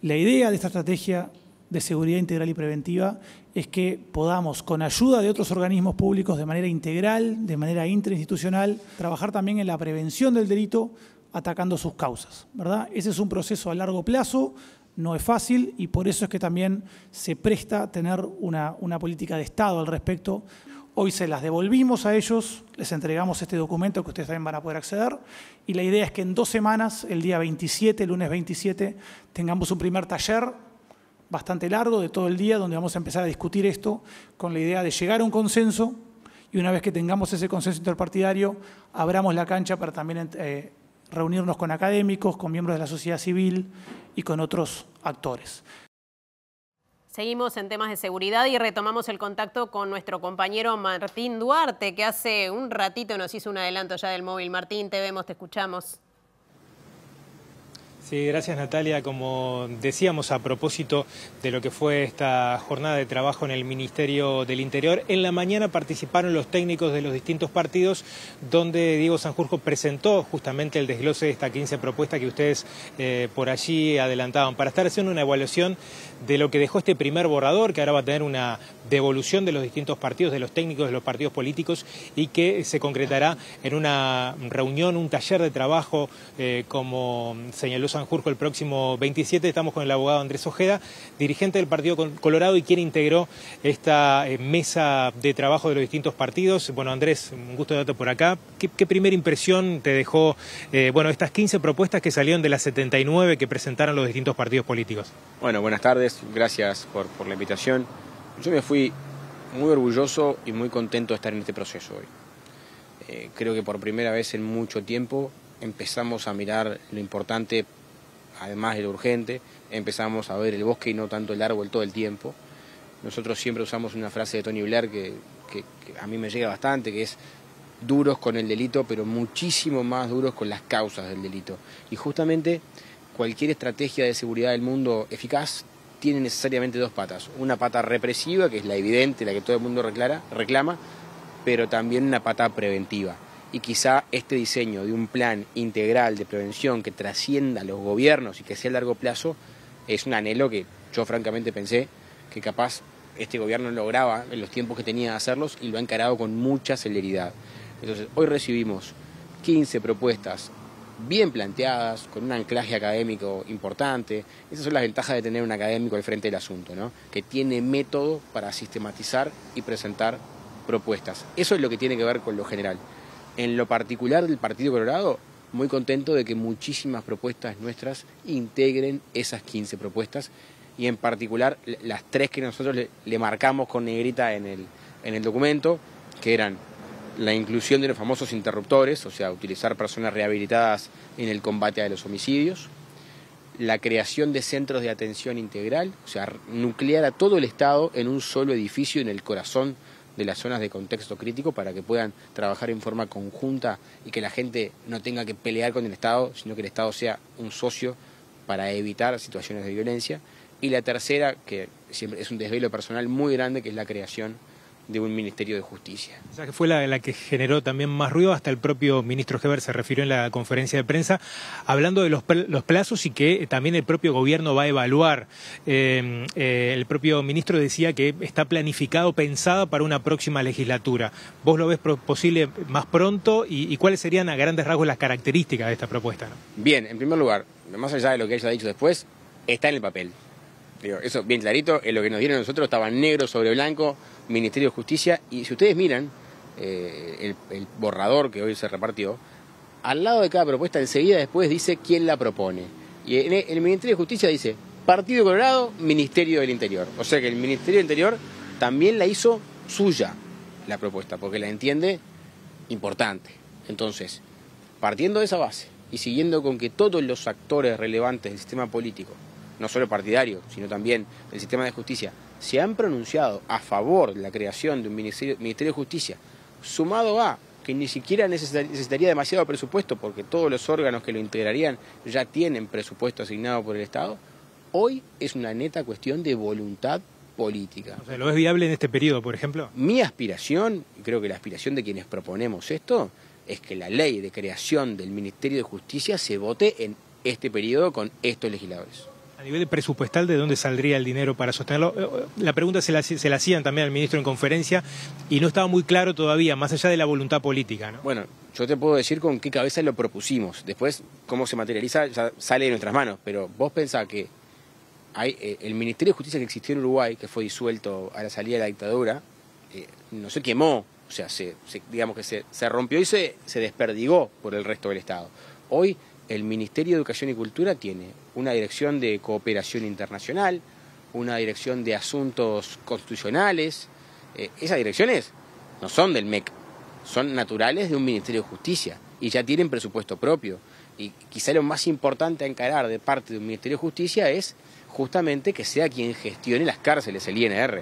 La idea de esta estrategia de seguridad integral y preventiva es que podamos, con ayuda de otros organismos públicos de manera integral, de manera interinstitucional, trabajar también en la prevención del delito, atacando sus causas, ¿verdad? Ese es un proceso a largo plazo, no es fácil y por eso es que también se presta a tener una política de Estado al respecto. Hoy se las devolvimos a ellos, les entregamos este documento que ustedes también van a poder acceder y la idea es que en 2 semanas, el día 27, el lunes 27, tengamos un primer taller bastante largo de todo el día donde vamos a empezar a discutir esto con la idea de llegar a un consenso y una vez que tengamos ese consenso interpartidario, abramos la cancha para también reunirnos con académicos, con miembros de la sociedad civil y con otros actores. Seguimos en temas de seguridad y retomamos el contacto con nuestro compañero Martín Duarte, que hace un ratito nos hizo un adelanto ya del móvil. Martín, te vemos, te escuchamos. Sí, gracias Natalia. Como decíamos a propósito de lo que fue esta jornada de trabajo en el Ministerio del Interior, en la mañana participaron los técnicos de los distintos partidos donde Diego Sanjurjo presentó justamente el desglose de estas 15 propuestas que ustedes por allí adelantaban para estar haciendo una evaluación de lo que dejó este primer borrador, que ahora va a tener una devolución de los distintos partidos, de los técnicos de los partidos políticos y que se concretará en una reunión, un taller de trabajo como señaló Sanjurjo el próximo 27. Estamos con el abogado Andrés Ojeda, dirigente del Partido Colorado y quien integró esta mesa de trabajo de los distintos partidos. Bueno, Andrés, un gusto de verte por acá. ¿Qué primera impresión te dejó estas 15 propuestas que salieron de las 79 que presentaron los distintos partidos políticos? Bueno, buenas tardes, gracias por la invitación. Yo me fui muy orgulloso y muy contento de estar en este proceso hoy. Creo que por primera vez en mucho tiempo empezamos a mirar lo importante, además de lo urgente, empezamos a ver el bosque y no tanto el árbol todo el tiempo. Nosotros siempre usamos una frase de Tony Blair que a mí me llega bastante, que es duros con el delito, pero muchísimo más duros con las causas del delito. Y justamente cualquier estrategia de seguridad del mundo eficaz tiene necesariamente 2 patas. Una pata represiva, que es la evidente, la que todo el mundo reclama, pero también una pata preventiva. Y quizá este diseño de un plan integral de prevención que trascienda a los gobiernos y que sea a largo plazo es un anhelo que yo francamente pensé que capaz este gobierno lograba en los tiempos que tenía de hacerlos y lo ha encarado con mucha celeridad. Entonces, hoy recibimos 15 propuestas bien planteadas, con un anclaje académico importante. Esas son las ventajas de tener un académico al frente del asunto, ¿no? Que tiene método para sistematizar y presentar propuestas. Eso es lo que tiene que ver con lo general. En lo particular del Partido Colorado, muy contento de que muchísimas propuestas nuestras integren esas 15 propuestas y en particular las 3 que nosotros le marcamos con negrita en el documento, que eran la inclusión de los famosos interruptores, o sea, utilizar personas rehabilitadas en el combate a los homicidios, la creación de centros de atención integral, o sea, nuclear a todo el Estado en un solo edificio en el corazón de las zonas de contexto crítico para que puedan trabajar en forma conjunta y que la gente no tenga que pelear con el Estado, sino que el Estado sea un socio para evitar situaciones de violencia. Y la tercera, que siempre es un desvelo personal muy grande, que es la creación de un Ministerio de Justicia. O sea, que fue la que generó también más ruido, hasta el propio ministro Heber se refirió en la conferencia de prensa, hablando de los plazos y que también el propio gobierno va a evaluar. El propio ministro decía que está planificado, pensado para una próxima legislatura. ¿Vos lo ves posible más pronto? ¿Y cuáles serían a grandes rasgos las características de esta propuesta, ¿no? Bien, en primer lugar, más allá de lo que haya dicho después, está en el papel. Digo, eso bien clarito, en lo que nos dieron nosotros estaba negro sobre blanco, Ministerio de Justicia, y si ustedes miran el borrador que hoy se repartió, al lado de cada propuesta enseguida después dice quién la propone. Y en el Ministerio de Justicia dice Partido Colorado, Ministerio del Interior. O sea que el Ministerio del Interior también la hizo suya la propuesta, porque la entiende importante. Entonces, partiendo de esa base y siguiendo con que todos los actores relevantes del sistema político, no solo partidario, sino también del sistema de justicia, se han pronunciado a favor de la creación de un Ministerio de Justicia, sumado a que ni siquiera necesitaría demasiado presupuesto, porque todos los órganos que lo integrarían ya tienen presupuesto asignado por el Estado, hoy es una neta cuestión de voluntad política. O sea, ¿lo ves viable en este periodo, por ejemplo? Mi aspiración, y creo que la aspiración de quienes proponemos esto, es que la ley de creación del Ministerio de Justicia se vote en este periodo con estos legisladores. A nivel presupuestal, ¿de dónde saldría el dinero para sostenerlo? La pregunta se la hacían también al ministro en conferencia y no estaba muy claro todavía, más allá de la voluntad política, ¿no? Bueno, yo te puedo decir con qué cabeza lo propusimos. Después, cómo se materializa, ya sale de nuestras manos. Pero vos pensás que hay el Ministerio de Justicia que existió en Uruguay, que fue disuelto a la salida de la dictadura, no se quemó, o sea, digamos que se rompió y se desperdigó por el resto del Estado. Hoy el Ministerio de Educación y Cultura tiene una dirección de cooperación internacional, una dirección de asuntos constitucionales. Esas direcciones no son del MEC, son naturales de un Ministerio de Justicia y ya tienen presupuesto propio. Y quizá lo más importante a encarar de parte de un Ministerio de Justicia es justamente que sea quien gestione las cárceles, el INR.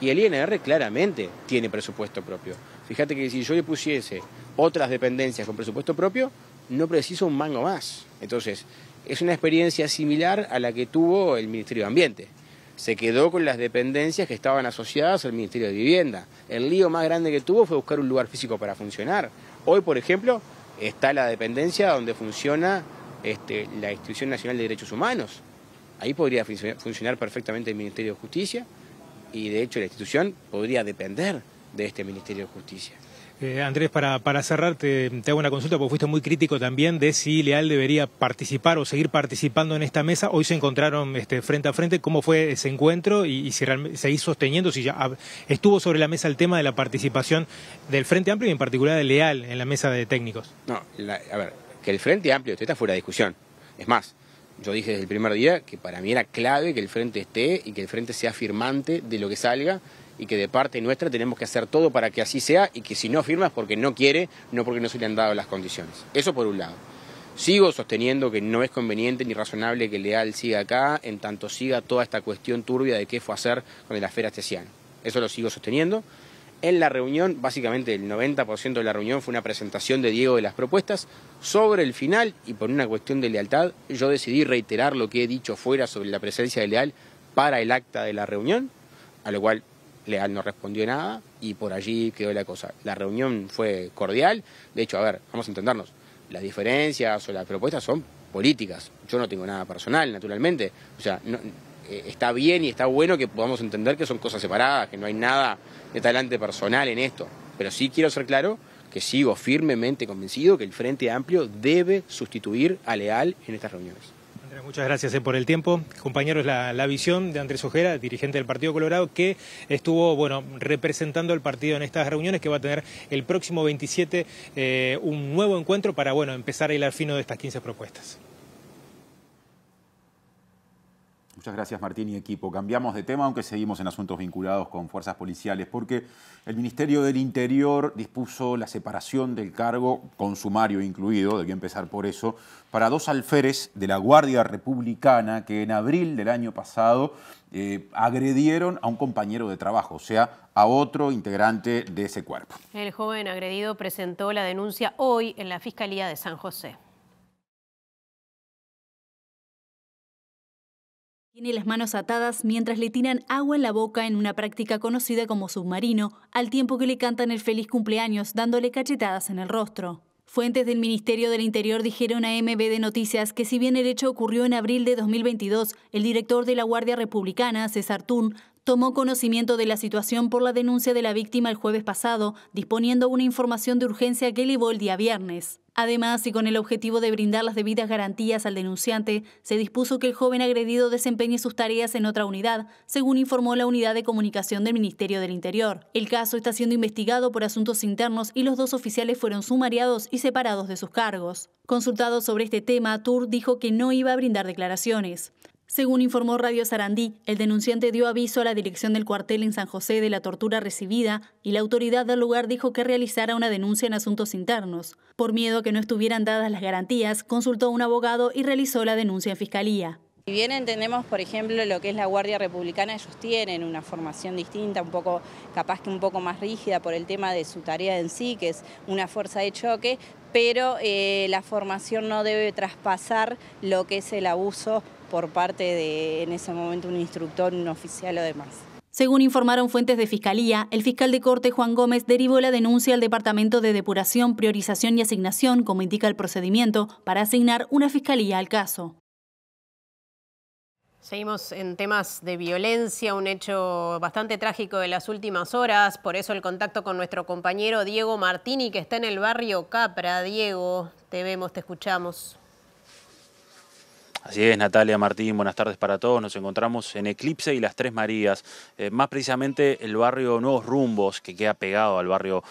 Y el INR claramente tiene presupuesto propio. Fíjate que si yo le pusiese otras dependencias con presupuesto propio, no preciso un mango más. Entonces, es una experiencia similar a la que tuvo el Ministerio de Ambiente. Se quedó con las dependencias que estaban asociadas al Ministerio de Vivienda. El lío más grande que tuvo fue buscar un lugar físico para funcionar. Hoy, por ejemplo, está la dependencia donde funciona la Institución Nacional de Derechos Humanos. Ahí podría funcionar perfectamente el Ministerio de Justicia y, de hecho, la institución podría depender de este Ministerio de Justicia. Andrés, para cerrar, te hago una consulta, porque fuiste muy crítico también de si Leal debería participar o seguir participando en esta mesa. Hoy se encontraron frente a frente. ¿Cómo fue ese encuentro y si seguís sosteniendo, si ya estuvo sobre la mesa el tema de la participación del Frente Amplio y en particular de Leal en la mesa de técnicos? No, a ver, que el Frente Amplio está fuera de discusión. Es más, yo dije desde el primer día que para mí era clave que el Frente esté y que el Frente sea firmante de lo que salga, y que de parte nuestra tenemos que hacer todo para que así sea, y que si no firma es porque no quiere, no porque no se le han dado las condiciones. Eso por un lado. Sigo sosteniendo que no es conveniente ni razonable que Leal siga acá, en tanto siga toda esta cuestión turbia de qué fue a hacer con el affaire Astesiano. Eso lo sigo sosteniendo. En la reunión, básicamente el 90% de la reunión fue una presentación de Diego de las propuestas. Sobre el final, y por una cuestión de lealtad, yo decidí reiterar lo que he dicho fuera sobre la presencia de Leal para el acta de la reunión, a lo cual Leal no respondió nada y por allí quedó la cosa. La reunión fue cordial. De hecho, a ver, vamos a entendernos, las diferencias o las propuestas son políticas. Yo no tengo nada personal, naturalmente. O sea, está bien y está bueno que podamos entender que son cosas separadas, que no hay nada de talante personal en esto. Pero sí quiero ser claro que sigo firmemente convencido que el Frente Amplio debe sustituir a Leal en estas reuniones. Andrés, muchas gracias por el tiempo. Compañeros, la visión de Andrés Ojeda, dirigente del Partido Colorado, que estuvo representando al partido en estas reuniones, que va a tener el próximo 27 un nuevo encuentro para empezar a hilar fino de estas 15 propuestas. Muchas gracias, Martín y equipo. Cambiamos de tema, aunque seguimos en asuntos vinculados con fuerzas policiales, porque el Ministerio del Interior dispuso la separación del cargo, con sumario incluido, debía empezar por eso, para 2 alférez de la Guardia Republicana que en abril del año pasado agredieron a un compañero de trabajo, o sea, a otro integrante de ese cuerpo. El joven agredido presentó la denuncia hoy en la Fiscalía de San José. Tiene las manos atadas mientras le tiran agua en la boca en una práctica conocida como submarino, al tiempo que le cantan el feliz cumpleaños dándole cachetadas en el rostro. Fuentes del Ministerio del Interior dijeron a MBD Noticias que si bien el hecho ocurrió en abril de 2022, el director de la Guardia Republicana, César Tun, tomó conocimiento de la situación por la denuncia de la víctima el jueves pasado, disponiendo una información de urgencia que elevó el día viernes. Además, y con el objetivo de brindar las debidas garantías al denunciante, se dispuso que el joven agredido desempeñe sus tareas en otra unidad, según informó la Unidad de Comunicación del Ministerio del Interior. El caso está siendo investigado por asuntos internos y los 2 oficiales fueron sumariados y separados de sus cargos. Consultado sobre este tema, Tur dijo que no iba a brindar declaraciones. Según informó Radio Sarandí, el denunciante dio aviso a la dirección del cuartel en San José de la tortura recibida y la autoridad del lugar dijo que realizara una denuncia en asuntos internos. Por miedo a que no estuvieran dadas las garantías, consultó a un abogado y realizó la denuncia en Fiscalía. Si bien entendemos, por ejemplo, lo que es la Guardia Republicana, ellos tienen una formación distinta, capaz que un poco más rígida por el tema de su tarea en sí, que es una fuerza de choque, pero la formación no debe traspasar lo que es el abuso por parte de, en ese momento, un instructor, un oficial o demás. Según informaron fuentes de Fiscalía, el fiscal de corte Juan Gómez derivó la denuncia al Departamento de Depuración, Priorización y Asignación, como indica el procedimiento, para asignar una fiscalía al caso. Seguimos en temas de violencia, un hecho bastante trágico de las últimas horas, por eso el contacto con nuestro compañero Diego Martini, que está en el barrio Capra. Diego, te vemos, te escuchamos. Así es, Natalia, Martín, buenas tardes para todos. Nos encontramos en Eclipse y Las Tres Marías, más precisamente el barrio Nuevos Rumbos, que queda pegado al barrio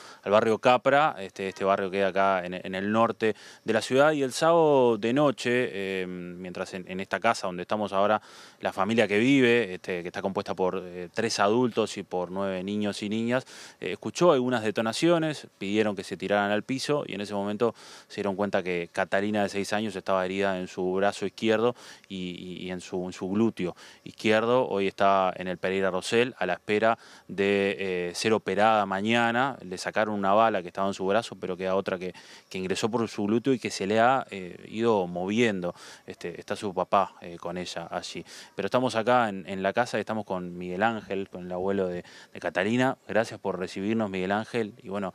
Capra. Este barrio queda acá en el norte de la ciudad, y el sábado de noche, mientras en esta casa donde estamos ahora, la familia que vive, que está compuesta por 3 adultos y por 9 niños y niñas, escuchó algunas detonaciones, pidieron que se tiraran al piso, y en ese momento se dieron cuenta que Catalina, de 6 años, estaba herida en su brazo izquierdo y en su glúteo izquierdo. Hoy está en el Pereira Rosell a la espera de ser operada mañana. Le sacaron una bala que estaba en su brazo, pero queda otra que ingresó por su glúteo y que se le ha ido moviendo. Está su papá con ella allí. Pero estamos acá en la casa, estamos con Miguel Ángel, con el abuelo de Catalina. Gracias por recibirnos, Miguel Ángel. Y bueno,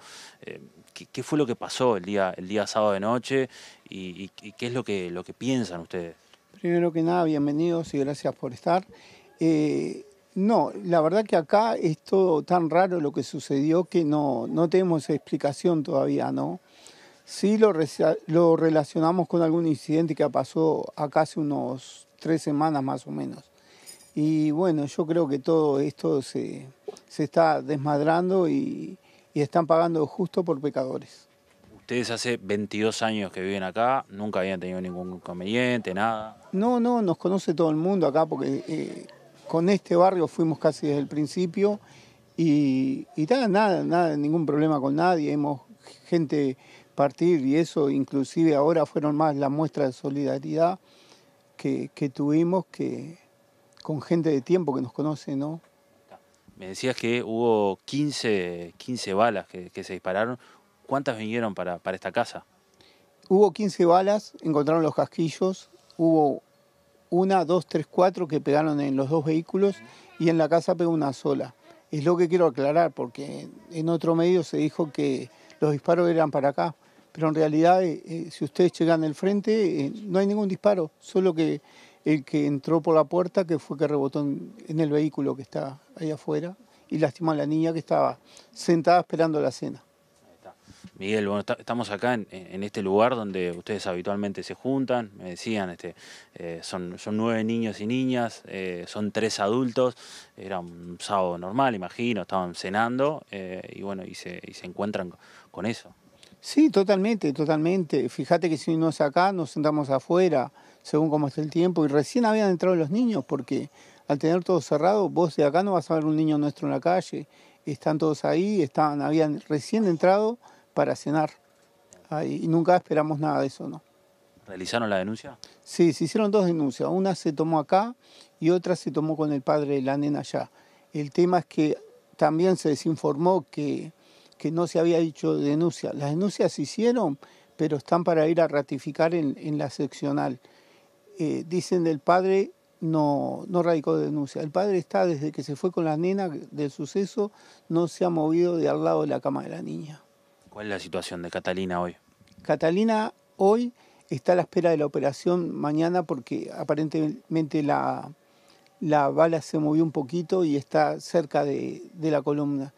¿qué fue lo que pasó el día sábado de noche y qué es lo que piensan ustedes? Primero que nada, bienvenidos y gracias por estar. No, la verdad que acá es todo tan raro lo que sucedió que no tenemos explicación todavía, ¿no? Sí lo relacionamos con algún incidente que pasó acá hace unos 3 semanas más o menos. Y bueno, yo creo que todo esto se está desmadrando y están pagando justo por pecadores. Ustedes hace 22 años que viven acá, nunca habían tenido ningún inconveniente, nada. No, nos conoce todo el mundo acá porque con este barrio fuimos casi desde el principio y nada, ningún problema con nadie. Hemos gente partir y eso, inclusive ahora fueron más las muestras de solidaridad que tuvimos que con gente de tiempo que nos conoce, ¿no? Me decías que hubo 15 balas que se dispararon. ¿Cuántas vinieron para esta casa? Hubo 15 balas, encontraron los casquillos, hubo 1, 2, 3, 4 que pegaron en los 2 vehículos y en la casa pegó una sola. Es lo que quiero aclarar porque en otro medio se dijo que los disparos eran para acá, pero en realidad si ustedes llegan al frente no hay ningún disparo, solo que el que entró por la puerta que fue que rebotó en el vehículo que está ahí afuera y lastimó a la niña que estaba sentada esperando la cena. Miguel, bueno, estamos acá en este lugar donde ustedes habitualmente se juntan, me decían, son 9 niños y niñas, son 3 adultos, era un sábado normal, imagino, estaban cenando y bueno, y se encuentran con eso. Sí, totalmente, totalmente. Fíjate que si no es acá, nos sentamos afuera, según cómo está el tiempo, y recién habían entrado los niños, porque al tener todo cerrado, vos de acá no vas a ver un niño nuestro en la calle, están todos ahí, habían recién entrado para cenar. Y nunca esperamos nada de eso, ¿no? ¿Realizaron la denuncia? Sí, se hicieron 2 denuncias. Una se tomó acá y otra se tomó con el padre de la nena allá. El tema es que también se desinformó que no se había hecho denuncia. Las denuncias se hicieron, pero están para ir a ratificar en la seccional. Dicen del padre, no radicó denuncia. El padre está desde que se fue con la nena del suceso, no se ha movido de al lado de la cama de la niña. ¿Cuál es la situación de Catalina hoy? Catalina hoy está a la espera de la operación mañana porque aparentemente la bala se movió un poquito y está cerca de la columna.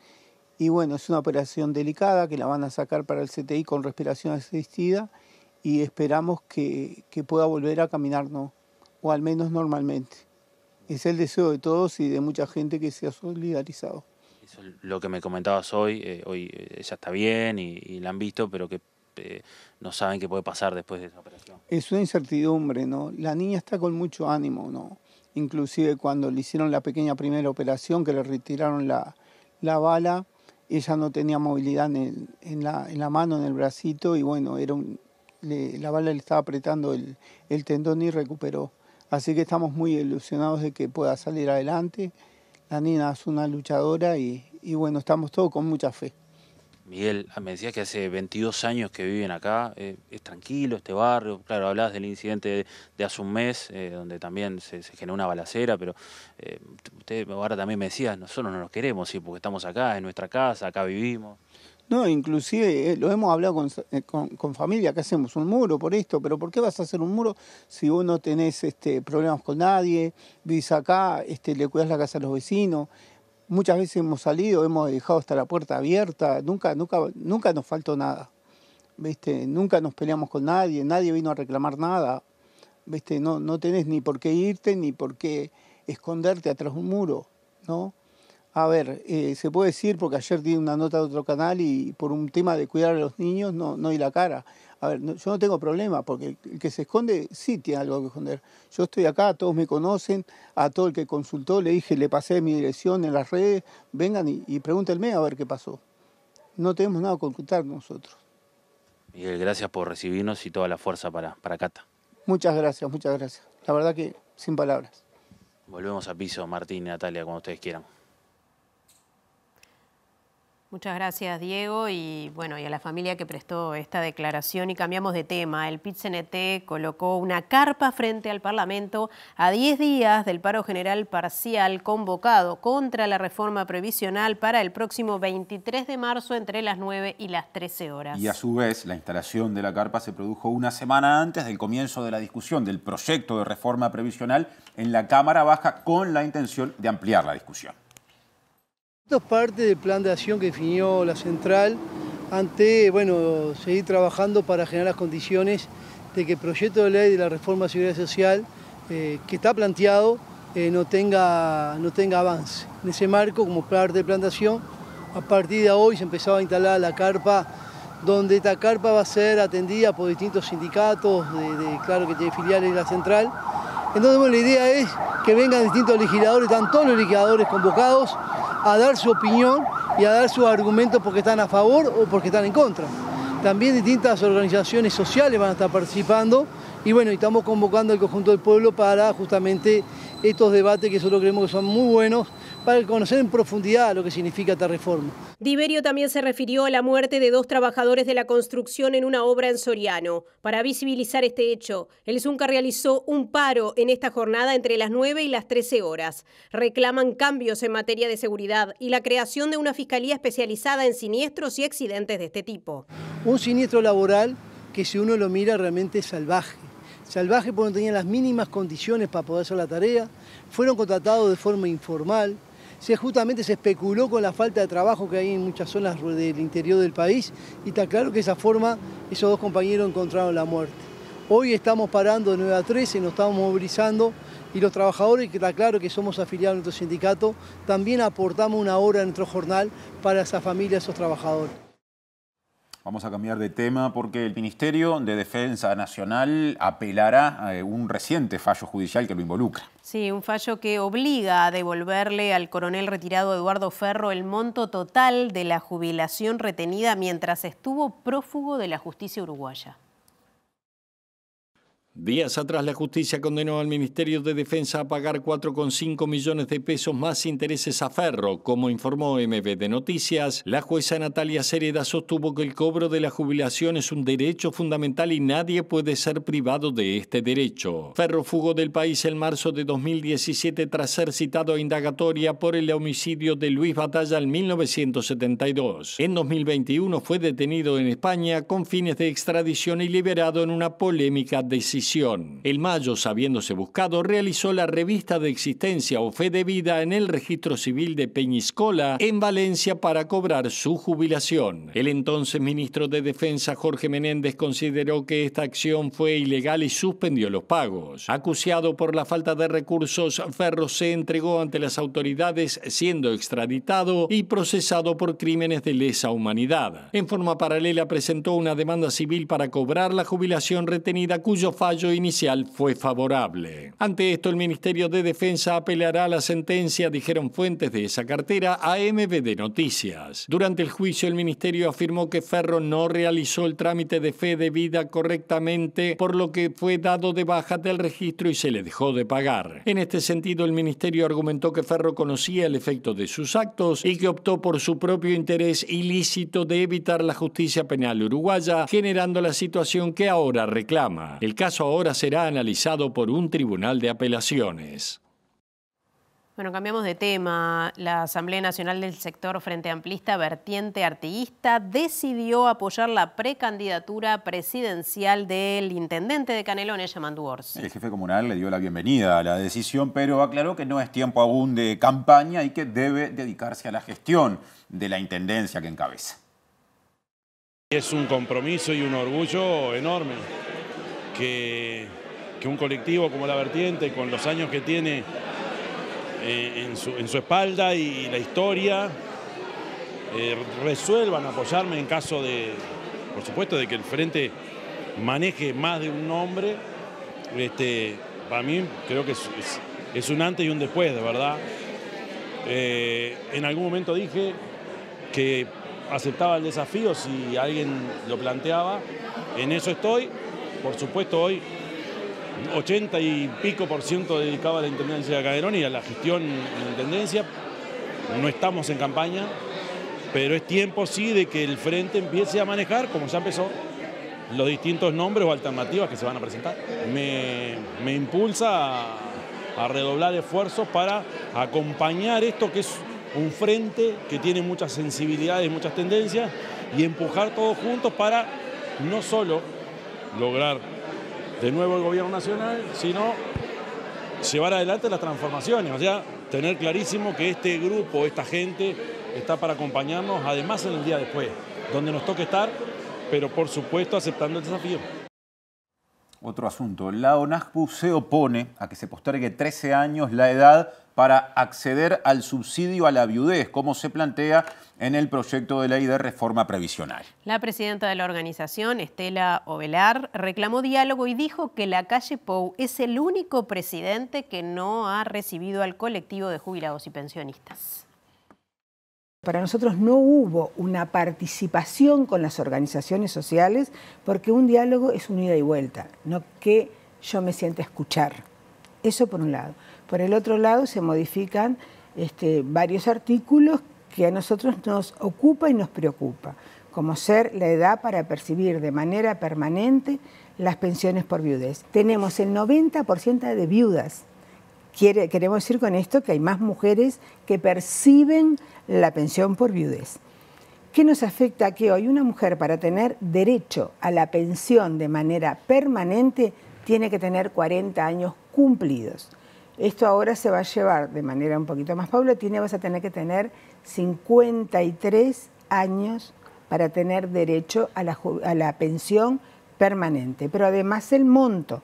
Y bueno, es una operación delicada que la van a sacar para el CTI con respiración asistida y esperamos que pueda volver a caminar, ¿no? O al menos normalmente. Es el deseo de todos y de mucha gente que se ha solidarizado. Eso es lo que me comentabas hoy, hoy ella está bien y la han visto, pero que no saben qué puede pasar después de esa operación. Es una incertidumbre, ¿no? La niña está con mucho ánimo, ¿no? Inclusive cuando le hicieron la pequeña primera operación, que le retiraron la bala, ella no tenía movilidad en la mano, en el bracito, y bueno, la bala le estaba apretando el tendón y recuperó. Así que estamos muy ilusionados de que pueda salir adelante. La niña es una luchadora y bueno, estamos todos con mucha fe. Miguel, me decías que hace 22 años que viven acá, es tranquilo este barrio, claro, hablabas del incidente de hace un mes, donde también se generó una balacera, pero usted ahora también me decía, nosotros no nos queremos, sí, porque estamos acá, en nuestra casa, acá vivimos. No, inclusive lo hemos hablado con familia, que hacemos un muro por esto, pero ¿por qué vas a hacer un muro si vos no tenés problemas con nadie, vivís acá, le cuidás la casa a los vecinos? Muchas veces hemos salido, hemos dejado hasta la puerta abierta, nunca nos faltó nada, ¿viste? Nunca nos peleamos con nadie, nadie vino a reclamar nada, ¿viste? No tenés ni por qué irte ni por qué esconderte atrás de un muro, ¿no? A ver, se puede decir, porque ayer di una nota de otro canal y por un tema de cuidar a los niños no di la cara. A ver, yo no tengo problema, porque el que se esconde sí tiene algo que esconder. Yo estoy acá, todos me conocen, a todo el que consultó le dije, le pasé mi dirección en las redes, vengan y pregúntenme a ver qué pasó. No tenemos nada que ocultar nosotros. Miguel, gracias por recibirnos y toda la fuerza para Cata. Muchas gracias, muchas gracias. La verdad que sin palabras. Volvemos a piso, Martín y Natalia, cuando ustedes quieran. Muchas gracias, Diego, y bueno, y a la familia que prestó esta declaración. Y cambiamos de tema. El PIT-CNT colocó una carpa frente al Parlamento a 10 días del paro general parcial convocado contra la reforma previsional para el próximo 23 de marzo entre las 9 y las 13 horas. Y a su vez, la instalación de la carpa se produjo una semana antes del comienzo de la discusión del proyecto de reforma previsional en la Cámara Baja, con la intención de ampliar la discusión. Esto es parte del plan de acción que definió la central ante, seguir trabajando para generar las condiciones de que el proyecto de ley de la reforma de seguridad social que está planteado no tenga avance. En ese marco, como parte del plan de acción, a partir de hoy se empezaba a instalar la carpa, donde esta carpa va a ser atendida por distintos sindicatos, claro que tiene filiales de la central. Entonces la idea es que vengan distintos legisladores, están todos los legisladores convocados a dar su opinión y a dar sus argumentos porque están a favor o porque están en contra. También distintas organizaciones sociales van a estar participando y estamos convocando al conjunto del pueblo para justamente estos debates que nosotros creemos que son muy buenos para conocer en profundidad lo que significa esta reforma. Diverio también se refirió a la muerte de 2 trabajadores de la construcción en una obra en Soriano. Para visibilizar este hecho, el Zunca realizó un paro en esta jornada entre las 9 y las 13 horas. Reclaman cambios en materia de seguridad y la creación de una fiscalía especializada en siniestros y accidentes de este tipo. Un siniestro laboral que, si uno lo mira, realmente es salvaje. Salvaje porque no tenían las mínimas condiciones para poder hacer la tarea, fueron contratados de forma informal, justamente se especuló con la falta de trabajo que hay en muchas zonas del interior del país y está claro que de esa forma esos dos compañeros encontraron la muerte. Hoy estamos parando de 9 a 13, nos estamos movilizando y los trabajadores, que está claro que somos afiliados a nuestro sindicato, también aportamos una hora en nuestro jornal para esa familia, esos trabajadores. Vamos a cambiar de tema porque el Ministerio de Defensa Nacional apelará a un reciente fallo judicial que lo involucra. Sí, un fallo que obliga a devolverle al coronel retirado Eduardo Ferro el monto total de la jubilación retenida mientras estuvo prófugo de la justicia uruguaya. Días atrás, la justicia condenó al Ministerio de Defensa a pagar 4,5 millones de pesos más intereses a Ferro. Como informó MBD Noticias, la jueza Natalia Cereda sostuvo que el cobro de la jubilación es un derecho fundamental y nadie puede ser privado de este derecho. Ferro fugó del país en marzo de 2017 tras ser citado a indagatoria por el homicidio de Luis Batalla en 1972. En 2021 fue detenido en España con fines de extradición y liberado en una polémica decisión. En mayo, sabiéndose buscado, realizó la revista de existencia o fe de vida en el registro civil de Peñíscola, en Valencia, para cobrar su jubilación. El entonces ministro de Defensa, Jorge Menéndez, consideró que esta acción fue ilegal y suspendió los pagos. Acuciado por la falta de recursos, Ferro se entregó ante las autoridades, siendo extraditado y procesado por crímenes de lesa humanidad. En forma paralela, presentó una demanda civil para cobrar la jubilación retenida, cuyo fallo inicial fue favorable. Ante esto, el Ministerio de Defensa apelará a la sentencia, dijeron fuentes de esa cartera a MBD Noticias. Durante el juicio, el Ministerio afirmó que Ferro no realizó el trámite de fe de vida correctamente, por lo que fue dado de baja del registro y se le dejó de pagar. En este sentido, el Ministerio argumentó que Ferro conocía el efecto de sus actos y que optó por su propio interés ilícito de evitar la justicia penal uruguaya, generando la situación que ahora reclama. El caso ahora será analizado por un tribunal de apelaciones. Bueno, cambiamos de tema. La Asamblea Nacional del Sector Frente Amplista Vertiente Artiguista decidió apoyar la precandidatura presidencial del intendente de Canelones, Yamandu Orsi. El jefe comunal le dio la bienvenida a la decisión, pero aclaró que no es tiempo aún de campaña y que debe dedicarse a la gestión de la intendencia que encabeza. Es un compromiso y un orgullo enorme que un colectivo como La Vertiente, con los años que tiene en su espalda y la historia, resuelvan apoyarme en caso de, por supuesto, de que el Frente maneje más de un nombre. Para mí creo que es un antes y un después, de verdad. En algún momento dije que aceptaba el desafío si alguien lo planteaba. En eso estoy. Por supuesto, hoy 80 y pico % dedicado a la Intendencia de Canelones y a la gestión en la Intendencia. No estamos en campaña, pero es tiempo sí de que el Frente empiece a manejar, como ya empezó, los distintos nombres o alternativas que se van a presentar. Me impulsa a redoblar esfuerzos para acompañar esto que es un frente que tiene muchas sensibilidades, muchas tendencias, y empujar todos juntos para no solo lograr de nuevo el gobierno nacional, sino llevar adelante las transformaciones, o sea, tener clarísimo que este grupo, esta gente, está para acompañarnos, además en el día después, donde nos toque estar, pero por supuesto aceptando el desafío. Otro asunto, la ONASPU se opone a que se postergue 13 años la edad para acceder al subsidio a la viudez, como se plantea en el proyecto de ley de reforma previsional. La presidenta de la organización, Estela Ovelar, reclamó diálogo y dijo que la calle Pou es el único presidente que no ha recibido al colectivo de jubilados y pensionistas. Para nosotros no hubo una participación con las organizaciones sociales porque un diálogo es un ida y vuelta, no que yo me sienta a escuchar. Eso por un lado. Por el otro lado se modifican varios artículos que a nosotros nos ocupa y nos preocupa, como ser la edad para percibir de manera permanente las pensiones por viudez. Tenemos el 90% de viudas. Queremos decir con esto que hay más mujeres que perciben la pensión por viudez. ¿Qué nos afecta? Que hoy una mujer, para tener derecho a la pensión de manera permanente, tiene que tener 40 años cumplidos. Esto ahora se va a llevar de manera un poquito más paulatina, vas a tener que tener 53 años para tener derecho a la pensión permanente, pero además el monto.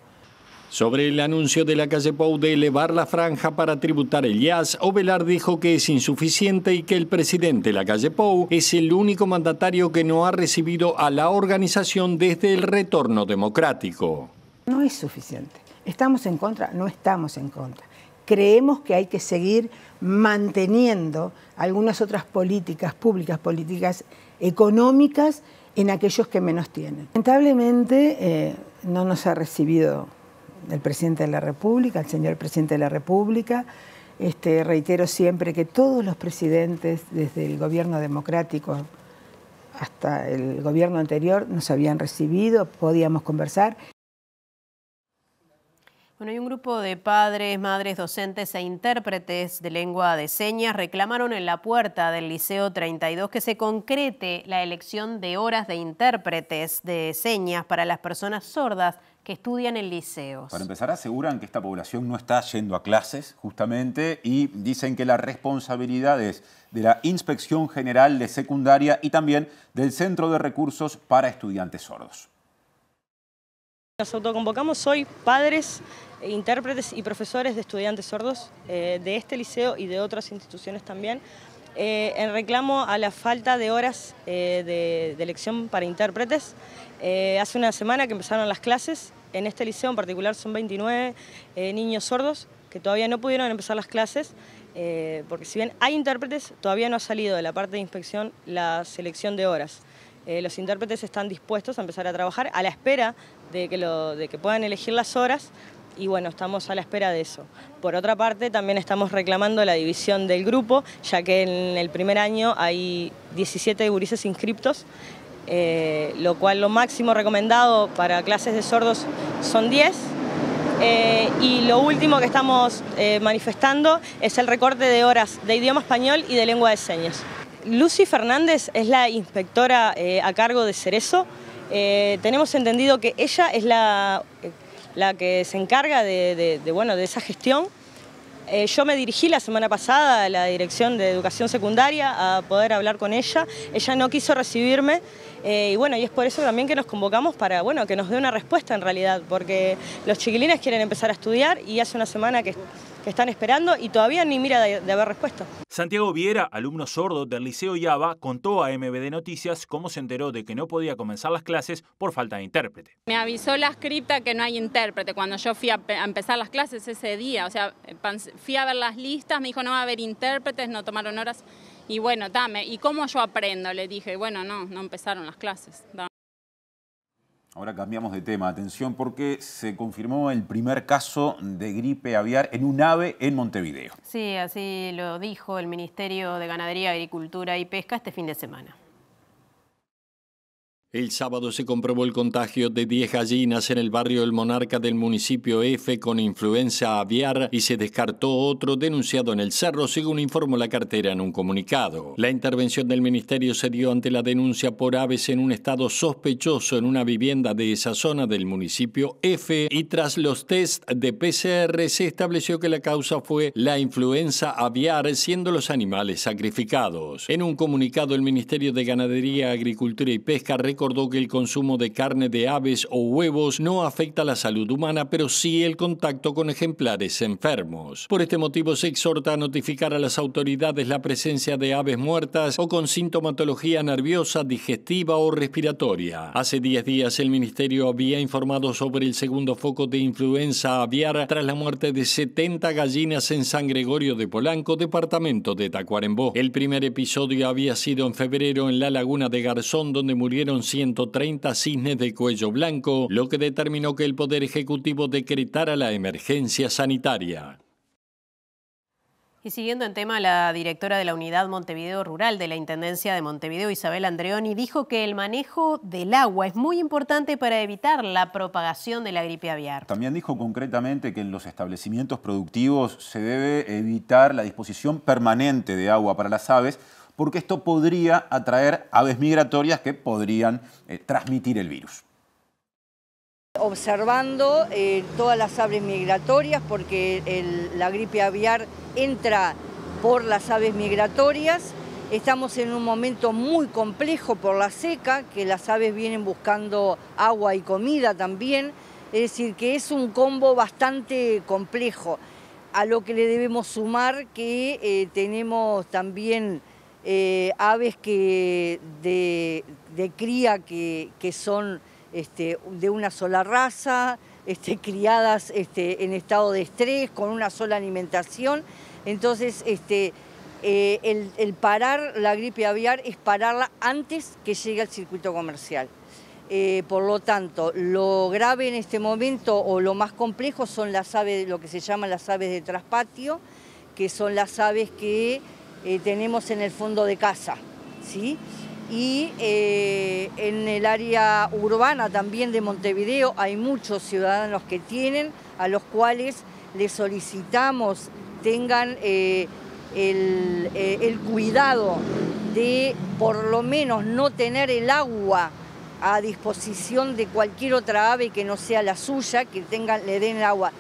Sobre el anuncio de la calle Pou de elevar la franja para tributar el IAS, Ovelar dijo que es insuficiente y que el presidente de la calle Pou es el único mandatario que no ha recibido a la organización desde el retorno democrático. No es suficiente. ¿Estamos en contra? No estamos en contra. Creemos que hay que seguir manteniendo algunas otras políticas públicas, políticas económicas en aquellos que menos tienen. Lamentablemente no nos ha recibido el presidente de la República, el señor presidente de la República. Reitero siempre que todos los presidentes, desde el gobierno democrático hasta el gobierno anterior, nos habían recibido, podíamos conversar. Bueno, hay un grupo de padres, madres, docentes e intérpretes de lengua de señas reclamaron en la puerta del Liceo 32 que se concrete la elección de horas de intérpretes de señas para las personas sordas que estudian en liceos. Para empezar, aseguran que esta población no está yendo a clases, justamente, y dicen que la responsabilidad es de la Inspección General de Secundaria y también del Centro de Recursos para Estudiantes Sordos. Nos autoconvocamos hoy padres, intérpretes y profesores de estudiantes sordos de este liceo y de otras instituciones también, en reclamo a la falta de horas de elección para intérpretes. Hace una semana que empezaron las clases, en este liceo en particular son 29 niños sordos que todavía no pudieron empezar las clases, porque si bien hay intérpretes, todavía no ha salido de la parte de inspección la selección de horas. Los intérpretes están dispuestos a empezar a trabajar a la espera de que puedan elegir las horas y bueno, estamos a la espera de eso. Por otra parte, también estamos reclamando la división del grupo, ya que en el primer año hay 17 gurises inscriptos, lo cual lo máximo recomendado para clases de sordos son 10. Y lo último que estamos manifestando es el recorte de horas de idioma español y de lengua de señas. Lucy Fernández es la inspectora a cargo de Cerezo. Tenemos entendido que ella es la que se encarga de esa gestión. Yo me dirigí la semana pasada a la Dirección de Educación Secundaria a poder hablar con ella. Ella no quiso recibirme y es por eso también que nos convocamos para que nos dé una respuesta en realidad, porque los chiquilines quieren empezar a estudiar y hace una semana que están esperando y todavía ni mira de haber respuesta. Santiago Viera, alumno sordo del Liceo Yaba, contó a MBD Noticias cómo se enteró de que no podía comenzar las clases por falta de intérprete. Me avisó la scripta que no hay intérprete cuando yo fui a empezar las clases ese día. O sea, fui a ver las listas, me dijo no va a haber intérpretes, no tomaron horas. Y bueno, dame, ¿y cómo yo aprendo? Le dije, bueno, no empezaron las clases. Ahora cambiamos de tema, atención, porque se confirmó el primer caso de gripe aviar en un ave en Montevideo. Sí, así lo dijo el Ministerio de Ganadería, Agricultura y Pesca este fin de semana. El sábado se comprobó el contagio de 10 gallinas en el barrio El Monarca del municipio F con influenza aviar y se descartó otro denunciado en el Cerro, según informó la cartera en un comunicado. La intervención del ministerio se dio ante la denuncia por aves en un estado sospechoso en una vivienda de esa zona del municipio F y tras los test de PCR se estableció que la causa fue la influenza aviar, siendo los animales sacrificados. En un comunicado, el Ministerio de Ganadería, Agricultura y Pesca recordó que el consumo de carne de aves o huevos no afecta a la salud humana, pero sí el contacto con ejemplares enfermos. Por este motivo se exhorta a notificar a las autoridades la presencia de aves muertas o con sintomatología nerviosa, digestiva o respiratoria. Hace 10 días el Ministerio había informado sobre el segundo foco de influenza aviar tras la muerte de 70 gallinas en San Gregorio de Polanco, departamento de Tacuarembó. El primer episodio había sido en febrero en la laguna de Garzón, donde murieron 130 cisnes de cuello blanco, lo que determinó que el Poder Ejecutivo decretara la emergencia sanitaria. Y siguiendo en tema, la directora de la Unidad Montevideo Rural de la Intendencia de Montevideo, Isabel Andreoni, dijo que el manejo del agua es muy importante para evitar la propagación de la gripe aviar. También dijo concretamente que en los establecimientos productivos se debe evitar la disposición permanente de agua para las aves, porque esto podría atraer aves migratorias que podrían transmitir el virus. observando todas las aves migratorias porque la gripe aviar entra por las aves migratorias. Estamos en un momento muy complejo por la seca, que las aves vienen buscando agua y comida también. Es decir, que es un combo bastante complejo, a lo que le debemos sumar que tenemos también aves de cría que son de una sola raza, criadas en estado de estrés, con una sola alimentación. Entonces, el parar la gripe aviar es pararla antes que llegue al circuito comercial. Por lo tanto, lo grave en este momento o lo más complejo son las aves, lo que se llaman las aves de traspatio, que son las aves que tenemos en el fondo de casa, ¿sí? Y en el área urbana también de Montevideo hay muchos ciudadanos que tienen, a los cuales les solicitamos tengan el cuidado de por lo menos no tener el agua a disposición de cualquier otra ave que no sea la suya, que le den el agua.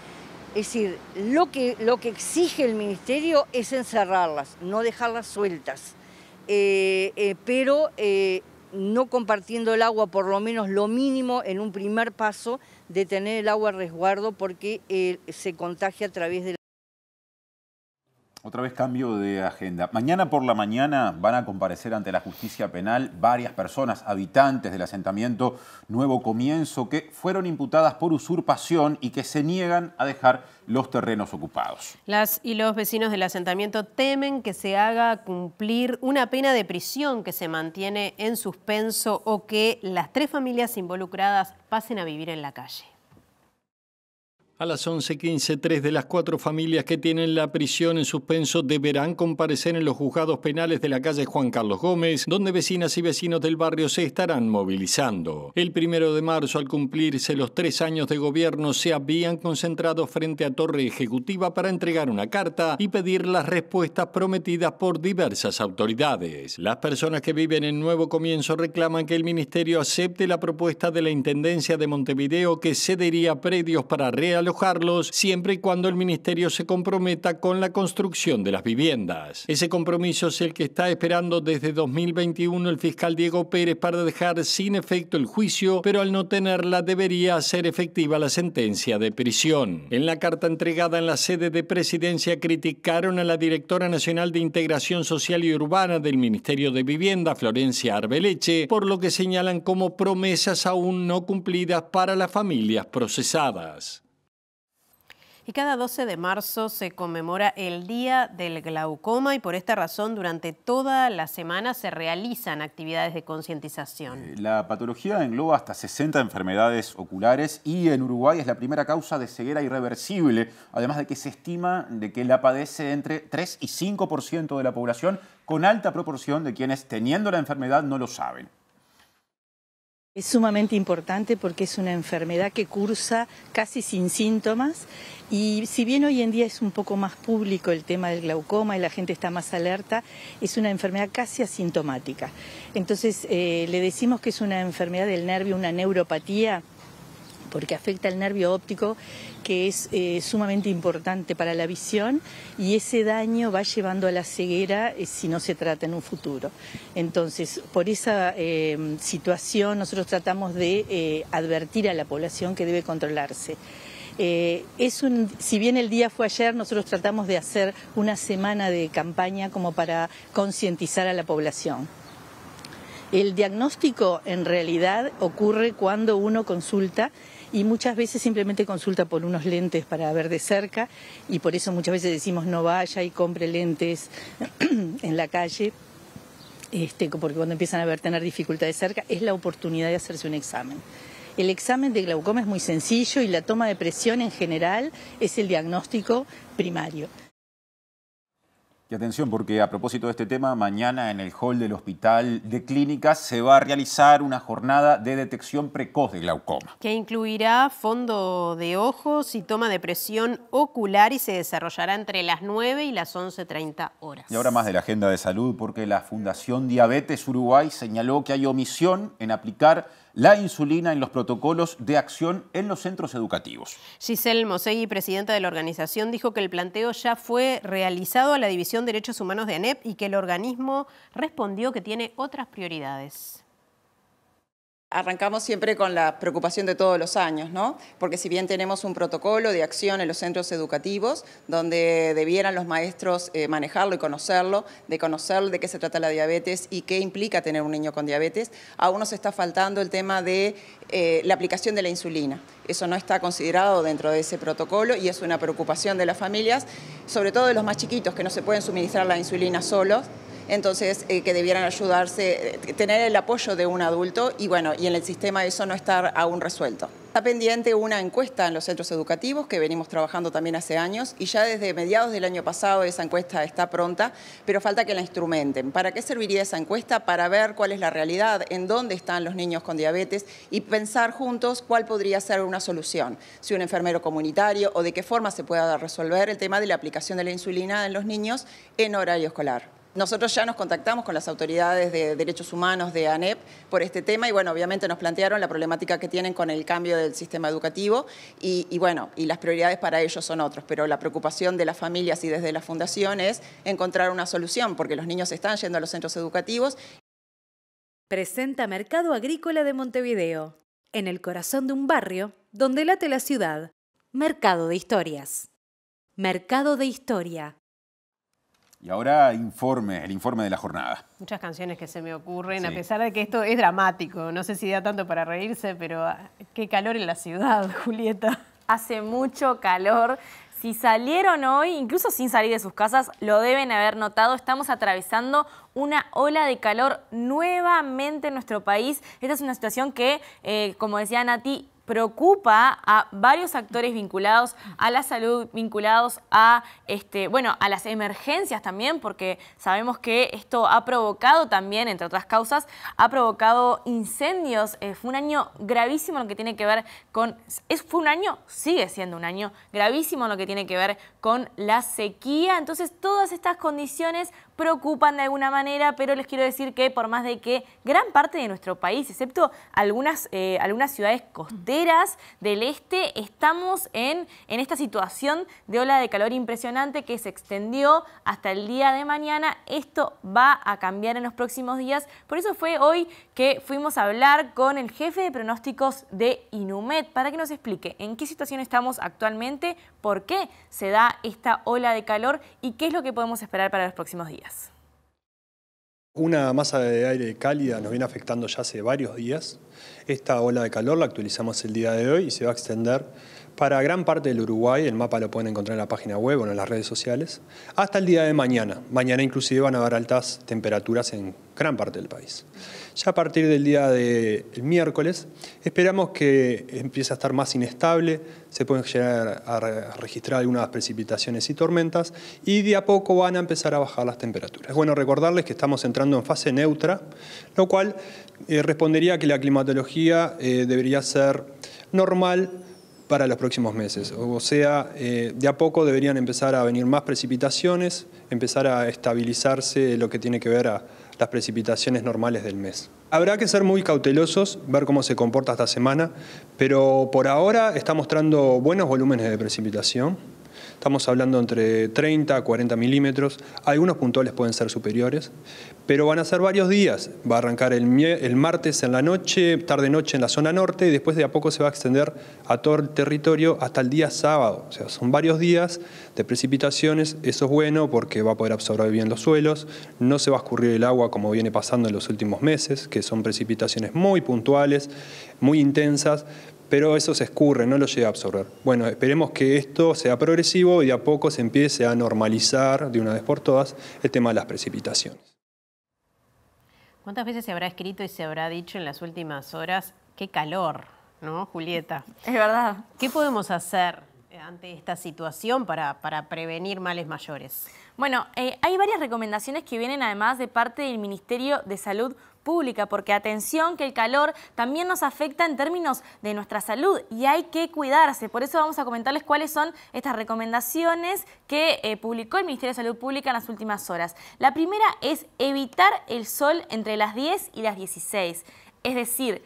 Es decir, lo que exige el Ministerio es encerrarlas, no dejarlas sueltas, pero no compartiendo el agua, por lo menos lo mínimo en un primer paso de tener el agua a resguardo porque se contagia a través de la... Otra vez cambio de agenda. Mañana por la mañana van a comparecer ante la justicia penal varias personas, habitantes del asentamiento Nuevo Comienzo, que fueron imputadas por usurpación y que se niegan a dejar los terrenos ocupados. Las y los vecinos del asentamiento temen que se haga cumplir una pena de prisión que se mantiene en suspenso o que las 3 familias involucradas pasen a vivir en la calle. A las 11:15, 3 de las 4 familias que tienen la prisión en suspenso deberán comparecer en los juzgados penales de la calle Juan Carlos Gómez, donde vecinas y vecinos del barrio se estarán movilizando. El 1 de marzo, al cumplirse los 3 años de gobierno, se habían concentrado frente a Torre Ejecutiva para entregar una carta y pedir las respuestas prometidas por diversas autoridades. Las personas que viven en Nuevo Comienzo reclaman que el Ministerio acepte la propuesta de la Intendencia de Montevideo que cedería predios para realojarlos siempre y cuando el Ministerio se comprometa con la construcción de las viviendas. Ese compromiso es el que está esperando desde 2021 el fiscal Diego Pérez para dejar sin efecto el juicio, pero al no tenerla debería hacer efectiva la sentencia de prisión. En la carta entregada en la sede de Presidencia criticaron a la directora nacional de Integración Social y Urbana del Ministerio de Vivienda, Florencia Arbeleche, por lo que señalan como promesas aún no cumplidas para las familias procesadas. Y cada 12 de marzo se conmemora el Día del Glaucoma y por esta razón durante toda la semana se realizan actividades de concientización. La patología engloba hasta 60 enfermedades oculares y en Uruguay es la primera causa de ceguera irreversible, además de que se estima de que la padece entre 3 y 5% de la población, con alta proporción de quienes teniendo la enfermedad no lo saben. Es sumamente importante porque es una enfermedad que cursa casi sin síntomas y si bien hoy en día es un poco más público el tema del glaucoma y la gente está más alerta, es una enfermedad casi asintomática. Entonces le decimos que es una enfermedad del nervio, una neuropatía, porque afecta al nervio óptico, que es sumamente importante para la visión y ese daño va llevando a la ceguera si no se trata en un futuro. Entonces, por esa situación nosotros tratamos de advertir a la población que debe controlarse. Si bien el día fue ayer, nosotros tratamos de hacer una semana de campaña como para concientizar a la población. El diagnóstico en realidad ocurre cuando uno consulta y muchas veces simplemente consulta por unos lentes para ver de cerca y por eso muchas veces decimos no vaya y compre lentes en la calle, porque cuando empiezan a tener dificultades cerca es la oportunidad de hacerse un examen. El examen de glaucoma es muy sencillo y la toma de presión en general es el diagnóstico primario. Y atención, porque a propósito de este tema, mañana en el hall del Hospital de Clínicas se va a realizar una jornada de detección precoz de glaucoma. Que incluirá fondo de ojos y toma de presión ocular y se desarrollará entre las 9 y las 11:30 horas. Y ahora más de la agenda de salud, porque la Fundación Diabetes Uruguay señaló que hay omisión en aplicar la insulina en los protocolos de acción en los centros educativos. Giselle Mosegui, presidenta de la organización, dijo que el planteo ya fue realizado a la División de Derechos Humanos de ANEP y que el organismo respondió que tiene otras prioridades. Arrancamos siempre con la preocupación de todos los años, ¿no? Porque si bien tenemos un protocolo de acción en los centros educativos, donde debieran los maestros manejarlo y conocerlo, de conocer de qué se trata la diabetes y qué implica tener un niño con diabetes, aún nos está faltando el tema de la aplicación de la insulina. Eso no está considerado dentro de ese protocolo y es una preocupación de las familias, sobre todo de los más chiquitos que no se pueden suministrar la insulina solos. Entonces, que debieran ayudarse, tener el apoyo de un adulto y bueno, y en el sistema eso no está aún resuelto. Está pendiente una encuesta en los centros educativos que venimos trabajando también hace años y ya desde mediados del año pasado esa encuesta está pronta, pero falta que la instrumenten. ¿Para qué serviría esa encuesta? Para ver cuál es la realidad, en dónde están los niños con diabetes y pensar juntos cuál podría ser una solución. Si un enfermero comunitario o de qué forma se pueda resolver el tema de la aplicación de la insulina en los niños en horario escolar. Nosotros ya nos contactamos con las autoridades de derechos humanos de ANEP por este tema y bueno, obviamente nos plantearon la problemática que tienen con el cambio del sistema educativo y bueno, y las prioridades para ellos son otros, pero la preocupación de las familias y desde la fundación es encontrar una solución porque los niños están yendo a los centros educativos. Presenta Mercado Agrícola de Montevideo, en el corazón de un barrio donde late la ciudad. Mercado de Historias. Mercado de Historia. Y ahora el informe de la jornada. Muchas canciones que se me ocurren, Sí. a pesar de que esto es dramático. No sé si da tanto para reírse, pero qué calor en la ciudad, Julieta. Hace mucho calor. Si salieron hoy, incluso sin salir de sus casas, lo deben haber notado. Estamos atravesando una ola de calor nuevamente en nuestro país. Esta es una situación que, como decía Nati, preocupa a varios actores vinculados a la salud, vinculados a, a las emergencias también, porque sabemos que esto ha provocado también, entre otras causas, ha provocado incendios. Fue un año gravísimo en lo que tiene que ver con... sigue siendo un año gravísimo en lo que tiene que ver con la sequía. Entonces, todas estas condiciones preocupan de alguna manera, pero les quiero decir que por más de que gran parte de nuestro país, excepto algunas ciudades costeras del este, estamos en esta situación de ola de calor impresionante que se extendió hasta el día de mañana. Esto va a cambiar en los próximos días. Por eso fue hoy que fuimos a hablar con el jefe de pronósticos de Inumet para que nos explique en qué situación estamos actualmente, por qué se da esta ola de calor y qué es lo que podemos esperar para los próximos días. Una masa de aire cálida nos viene afectando ya hace varios días. Esta ola de calor la actualizamos el día de hoy y se va a extender para gran parte del Uruguay. El mapa lo pueden encontrar en la página web o en las redes sociales. Hasta el día de mañana. Mañana inclusive van a haber altas temperaturas en gran parte del país. Ya a partir del día del miércoles esperamos que empiece a estar más inestable, se pueden llegar a registrar algunas precipitaciones y tormentas y de a poco van a empezar a bajar las temperaturas. Es bueno recordarles que estamos entrando en fase neutra, lo cual respondería a que la climatología debería ser normal para los próximos meses. O sea, de a poco deberían empezar a venir más precipitaciones, empezar a estabilizarse lo que tiene que ver a las precipitaciones normales del mes. Habrá que ser muy cautelosos, ver cómo se comporta esta semana, pero por ahora está mostrando buenos volúmenes de precipitación. Estamos hablando entre 30 a 40 milímetros, algunos puntuales pueden ser superiores, pero van a ser varios días. Va a arrancar el martes en la noche, tarde-noche en la zona norte y después de a poco se va a extender a todo el territorio hasta el día sábado. O sea, son varios días de precipitaciones, eso es bueno porque va a poder absorber bien los suelos, no se va a escurrir el agua como viene pasando en los últimos meses, que son precipitaciones muy puntuales, muy intensas, pero eso se escurre, no lo llega a absorber. Bueno, esperemos que esto sea progresivo y de a poco se empiece a normalizar de una vez por todas el tema de las precipitaciones. ¿Cuántas veces se habrá escrito y se habrá dicho en las últimas horas qué calor, ¿no, Julieta? Es verdad. ¿Qué podemos hacer ante esta situación para prevenir males mayores? Bueno, hay varias recomendaciones que vienen además de parte del Ministerio de Salud Pública, porque atención que el calor también nos afecta en términos de nuestra salud y hay que cuidarse. Por eso vamos a comentarles cuáles son estas recomendaciones que publicó el Ministerio de Salud Pública en las últimas horas. La primera es evitar el sol entre las 10 y las 16, es decir,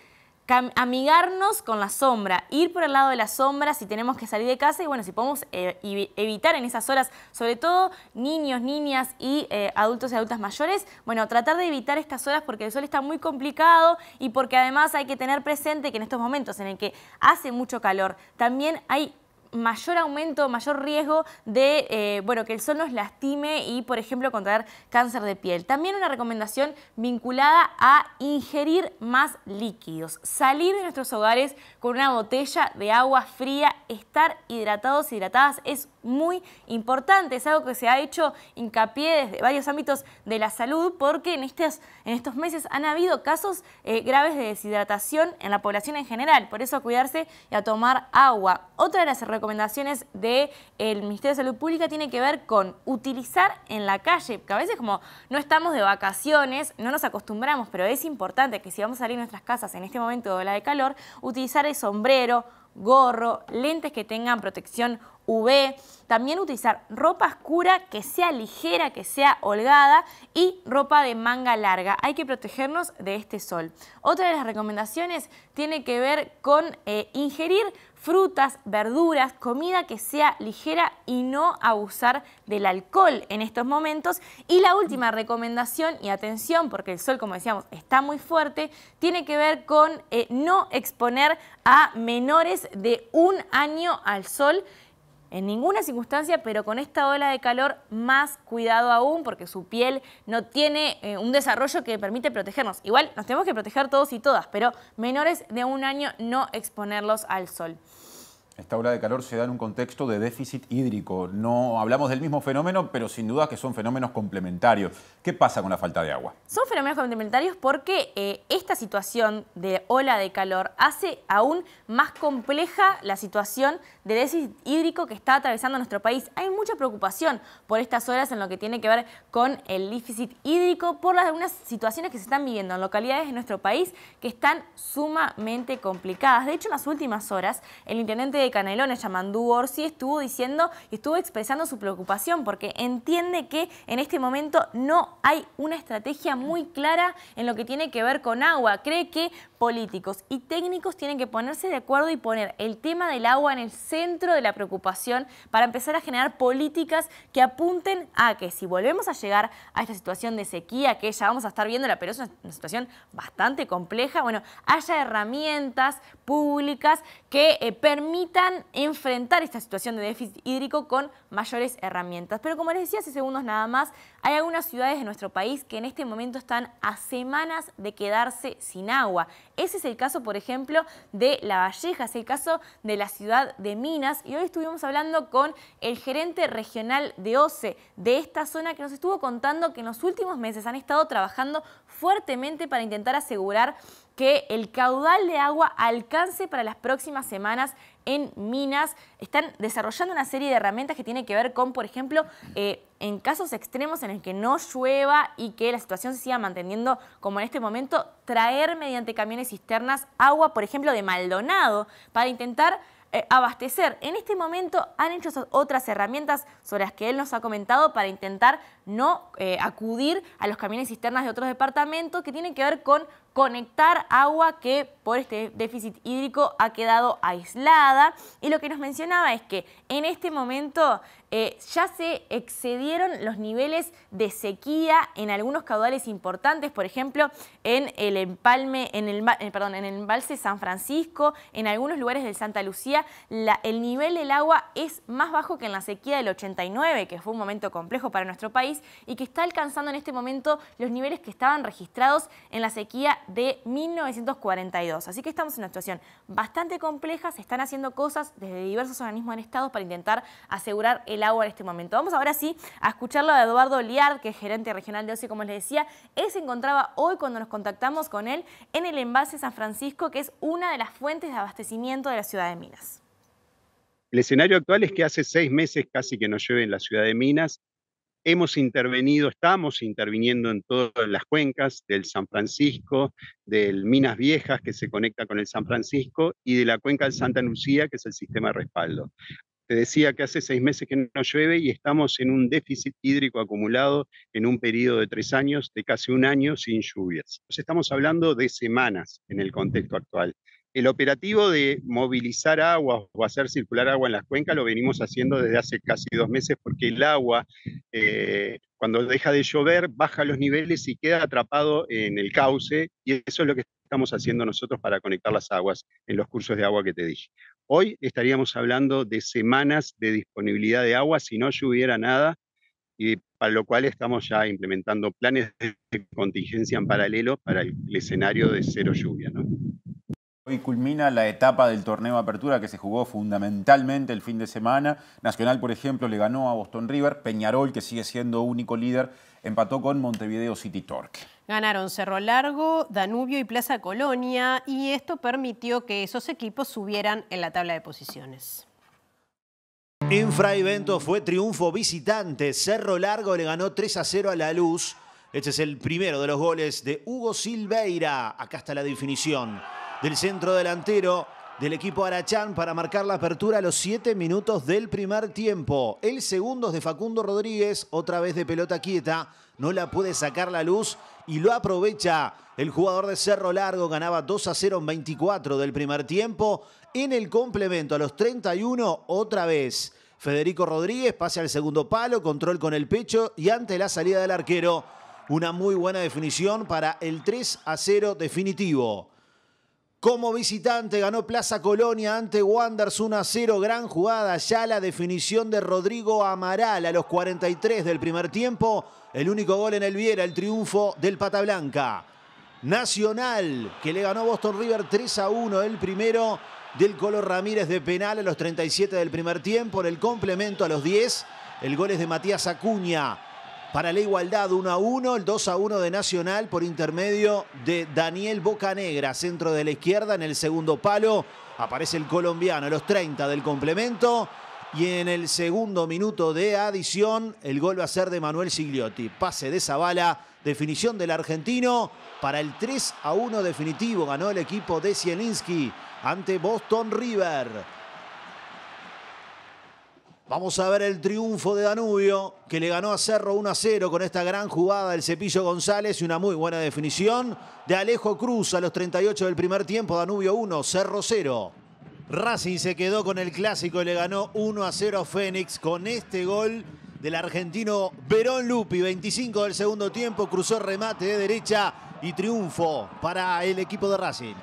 amigarnos con la sombra, ir por el lado de la sombra si tenemos que salir de casa y bueno, si podemos evitar en esas horas, sobre todo niños, niñas y adultos y adultas mayores, bueno, tratar de evitar estas horas porque el sol está muy complicado y porque además hay que tener presente que en estos momentos en el que hace mucho calor, también hay mayor aumento, mayor riesgo de bueno, que el sol nos lastime y, por ejemplo, contraer cáncer de piel. También una recomendación vinculada a ingerir más líquidos. Salir de nuestros hogares con una botella de agua fría, estar hidratados, hidratadas es muy importante. Es algo que se ha hecho hincapié desde varios ámbitos de la salud porque en estos meses han habido casos graves de deshidratación en la población en general. Por eso a cuidarse y a tomar agua. Otra de las recomendaciones del Ministerio de Salud Pública tiene que ver con utilizar en la calle, que a veces como no estamos de vacaciones, no nos acostumbramos, pero es importante que si vamos a salir de nuestras casas en este momento de ola de calor, utilizar el sombrero, gorro, lentes que tengan protección UV, también utilizar ropa oscura que sea ligera, que sea holgada y ropa de manga larga. Hay que protegernos de este sol. Otra de las recomendaciones tiene que ver con ingerir frutas, verduras, comida que sea ligera y no abusar del alcohol en estos momentos. Y la última recomendación, y atención porque el sol, como decíamos, está muy fuerte, tiene que ver con no exponer a menores de 1 año al sol en ninguna circunstancia, pero con esta ola de calor más cuidado aún porque su piel no tiene un desarrollo que permite protegernos. Igual nos tenemos que proteger todos y todas, pero menores de 1 año no exponerlos al sol. Esta ola de calor se da en un contexto de déficit hídrico. No hablamos del mismo fenómeno, pero sin duda que son fenómenos complementarios. ¿Qué pasa con la falta de agua? Son fenómenos complementarios porque esta situación de ola de calor hace aún más compleja la situación de déficit hídrico que está atravesando nuestro país. Hay mucha preocupación por estas horas en lo que tiene que ver con el déficit hídrico, por algunas situaciones que se están viviendo en localidades de nuestro país que están sumamente complicadas. De hecho, en las últimas horas, el intendente de Canelones, Yamandú Orsi, estuvo diciendo y estuvo expresando su preocupación porque entiende que en este momento no hay una estrategia muy clara en lo que tiene que ver con agua. Cree que políticos y técnicos tienen que ponerse de acuerdo y poner el tema del agua en el centro de la preocupación para empezar a generar políticas que apunten a que si volvemos a llegar a esta situación de sequía, que ya vamos a estar viéndola, pero es una situación bastante compleja, bueno, haya herramientas públicas que permitan enfrentar esta situación de déficit hídrico con mayores herramientas. Pero como les decía hace segundos nada más, hay algunas ciudades de nuestro país que en este momento están a semanas de quedarse sin agua. Ese es el caso, por ejemplo, de La Valleja, es el caso de la ciudad de Minas. Y hoy estuvimos hablando con el gerente regional de OCE de esta zona que nos estuvo contando que en los últimos meses han estado trabajando fuertemente para intentar asegurar que el caudal de agua alcance para las próximas semanas en Minas. Están desarrollando una serie de herramientas que tienen que ver con, por ejemplo, en casos extremos en el que no llueva y que la situación se siga manteniendo como en este momento, traer mediante camiones cisternas agua, por ejemplo, de Maldonado, para intentar abastecer. En este momento han hecho otras herramientas sobre las que él nos ha comentado para intentar no acudir a los camiones cisternas de otros departamentos que tienen que ver con conectar agua que por este déficit hídrico ha quedado aislada. Y lo que nos mencionaba es que en este momento ya se excedieron los niveles de sequía en algunos caudales importantes, por ejemplo, en el empalme, en el embalse San Francisco, en algunos lugares del Santa Lucía, el nivel del agua es más bajo que en la sequía del 89, que fue un momento complejo para nuestro país y que está alcanzando en este momento los niveles que estaban registrados en la sequía de 1942. Así que estamos en una situación bastante compleja, se están haciendo cosas desde diversos organismos en Estado para intentar asegurar el agua en este momento. Vamos ahora sí a escucharlo a Eduardo Liard, que es gerente regional de OCE, como les decía. Él se encontraba hoy cuando nos contactamos con él en el embalse San Francisco, que es una de las fuentes de abastecimiento de la ciudad de Minas. El escenario actual es que hace 6 meses casi que no llueve en la ciudad de Minas. Hemos intervenido, estamos interviniendo en todas las cuencas del San Francisco, del Minas Viejas, que se conecta con el San Francisco, y de la cuenca del Santa Lucía, que es el sistema de respaldo. Te decía que hace 6 meses que no llueve y estamos en un déficit hídrico acumulado en un periodo de 3 años, de casi un año sin lluvias. Entonces estamos hablando de semanas en el contexto actual. El operativo de movilizar agua o hacer circular agua en las cuencas lo venimos haciendo desde hace casi 2 meses porque el agua, cuando deja de llover, baja los niveles y queda atrapado en el cauce, y eso es lo que estamos haciendo nosotros para conectar las aguas en los cursos de agua que te dije. Hoy estaríamos hablando de semanas de disponibilidad de agua si no lloviera nada, y para lo cual estamos ya implementando planes de contingencia en paralelo para el escenario de cero lluvia, ¿no? Hoy culmina la etapa del torneo Apertura que se jugó fundamentalmente el fin de semana. Nacional, por ejemplo, le ganó a Boston River. Peñarol, que sigue siendo único líder, empató con Montevideo City Torque. Ganaron Cerro Largo, Danubio y Plaza Colonia, y esto permitió que esos equipos subieran en la tabla de posiciones. En Fray Bentos fue triunfo visitante. Cerro Largo le ganó 3-0 a La Luz. Este es el primero de los goles de Hugo Silveira. Acá está la definición del centro delantero del equipo Arachán para marcar la apertura a los 7 minutos del primer tiempo. El segundo es de Facundo Rodríguez, otra vez de pelota quieta. No la puede sacar La Luz y lo aprovecha el jugador de Cerro Largo. Ganaba 2-0 en 24 del primer tiempo. En el complemento a los 31, otra vez Federico Rodríguez, pase al segundo palo, control con el pecho y ante la salida del arquero, una muy buena definición para el 3-0 definitivo. Como visitante ganó Plaza Colonia ante Wanderers 1-0. Gran jugada, ya la definición de Rodrigo Amaral a los 43 del primer tiempo. El único gol en el Viera, el triunfo del Pata Blanca. Nacional, que le ganó a Boston River 3-1. El primero del Colo Ramírez de penal a los 37 del primer tiempo. En el complemento a los 10, el gol es de Matías Acuña. Para la igualdad 1-1, el 2-1 de Nacional por intermedio de Daniel Bocanegra, centro de la izquierda en el segundo palo. Aparece el colombiano a los 30 del complemento y en el segundo minuto de adición el gol va a ser de Manuel Sigliotti. Pase de Zavala, definición del argentino para el 3-1 definitivo. Ganó el equipo de Zielinski ante Boston River. Vamos a ver el triunfo de Danubio, que le ganó a Cerro 1-0 con esta gran jugada del Cepillo González y una muy buena definición de Alejo Cruz a los 38 del primer tiempo. Danubio 1, Cerro 0. Racing se quedó con el clásico y le ganó 1-0 a Fénix con este gol del argentino Verón Lupi. 25 del segundo tiempo, cruzó remate de derecha y triunfo para el equipo de Racing.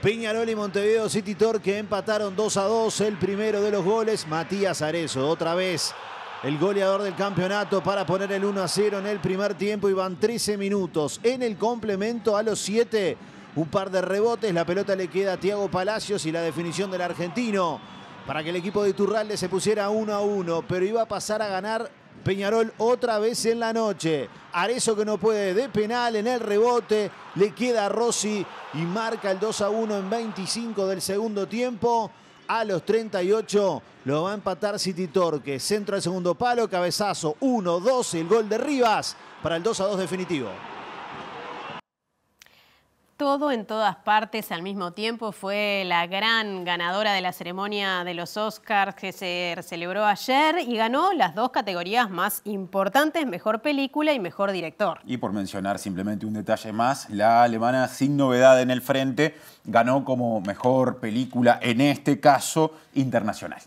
Peñarol y Montevideo City Torque empataron 2-2. El primero de los goles, Matías Arezo. Otra vez el goleador del campeonato para poner el 1-0 en el primer tiempo. Y van 13 minutos. En el complemento a los 7, un par de rebotes. La pelota le queda a Thiago Palacios y la definición del argentino para que el equipo de Iturralde se pusiera 1-1. Pero iba a pasar a ganar Peñarol otra vez en la noche. Arezo que no puede de penal en el rebote. Le queda a Rossi y marca el 2-1 en 25 del segundo tiempo. A los 38 lo va a empatar City Torque. Centro al segundo palo, cabezazo 1-2. El gol de Rivas para el 2-2 definitivo. Todo en todas partes al mismo tiempo fue la gran ganadora de la ceremonia de los Oscars que se celebró ayer y ganó las dos categorías más importantes, mejor película y mejor director. Y por mencionar simplemente un detalle más, la alemana sin novedad en el frente ganó como mejor película, en este caso internacional.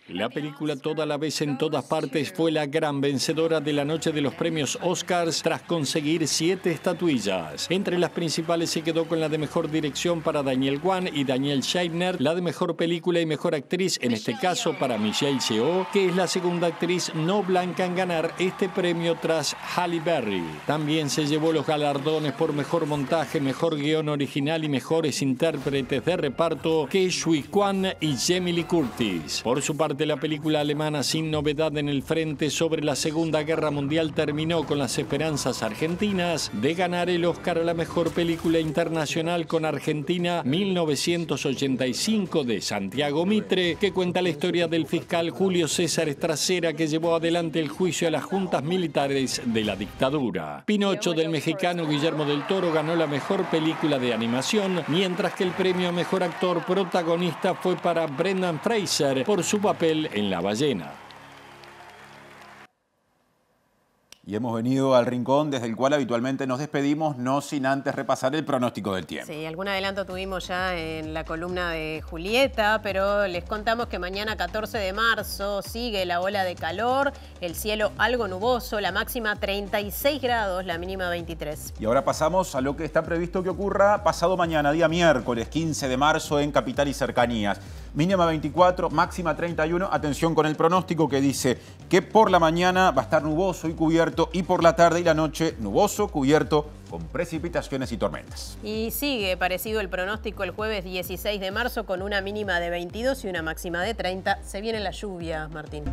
La película Toda la vez en todas partes fue la gran vencedora de la noche de los premios Oscars tras conseguir 7 estatuillas. Entre las principales se quedó con la de mejor dirección para Daniel Kwan y Daniel Scheibner, la de mejor película y mejor actriz, en este caso para Michelle Yeoh, que es la segunda actriz no blanca en ganar este premio tras Halle Berry. También se llevó los galardones por mejor montaje, mejor guión original y mejores intérpretes de reparto que Shui Kwan y Jamie Lee Curtis. Por su parte, suerte, la película alemana Sin novedad en el frente sobre la Segunda Guerra Mundial terminó con las esperanzas argentinas de ganar el Oscar a la mejor película internacional con Argentina 1985 de Santiago Mitre, que cuenta la historia del fiscal Julio César Estracera, que llevó adelante el juicio a las juntas militares de la dictadura. Pinocho del mexicano Guillermo del Toro ganó la mejor película de animación, mientras que el premio a mejor actor protagonista fue para Brendan Fraser por su papel en La ballena. Y hemos venido al rincón desde el cual habitualmente nos despedimos, no sin antes repasar el pronóstico del tiempo. Sí, algún adelanto tuvimos ya en la columna de Julieta, pero les contamos que mañana 14 de marzo sigue la ola de calor, el cielo algo nuboso, la máxima 36 grados, la mínima 23. Y ahora pasamos a lo que está previsto que ocurra pasado mañana, día miércoles 15 de marzo en Capital y cercanías. Mínima 24, máxima 31. Atención con el pronóstico que dice que por la mañana va a estar nuboso y cubierto, y por la tarde y la noche nuboso, cubierto, con precipitaciones y tormentas. Y sigue parecido el pronóstico el jueves 16 de marzo con una mínima de 22 y una máxima de 30. Se vienen las lluvias, Martín.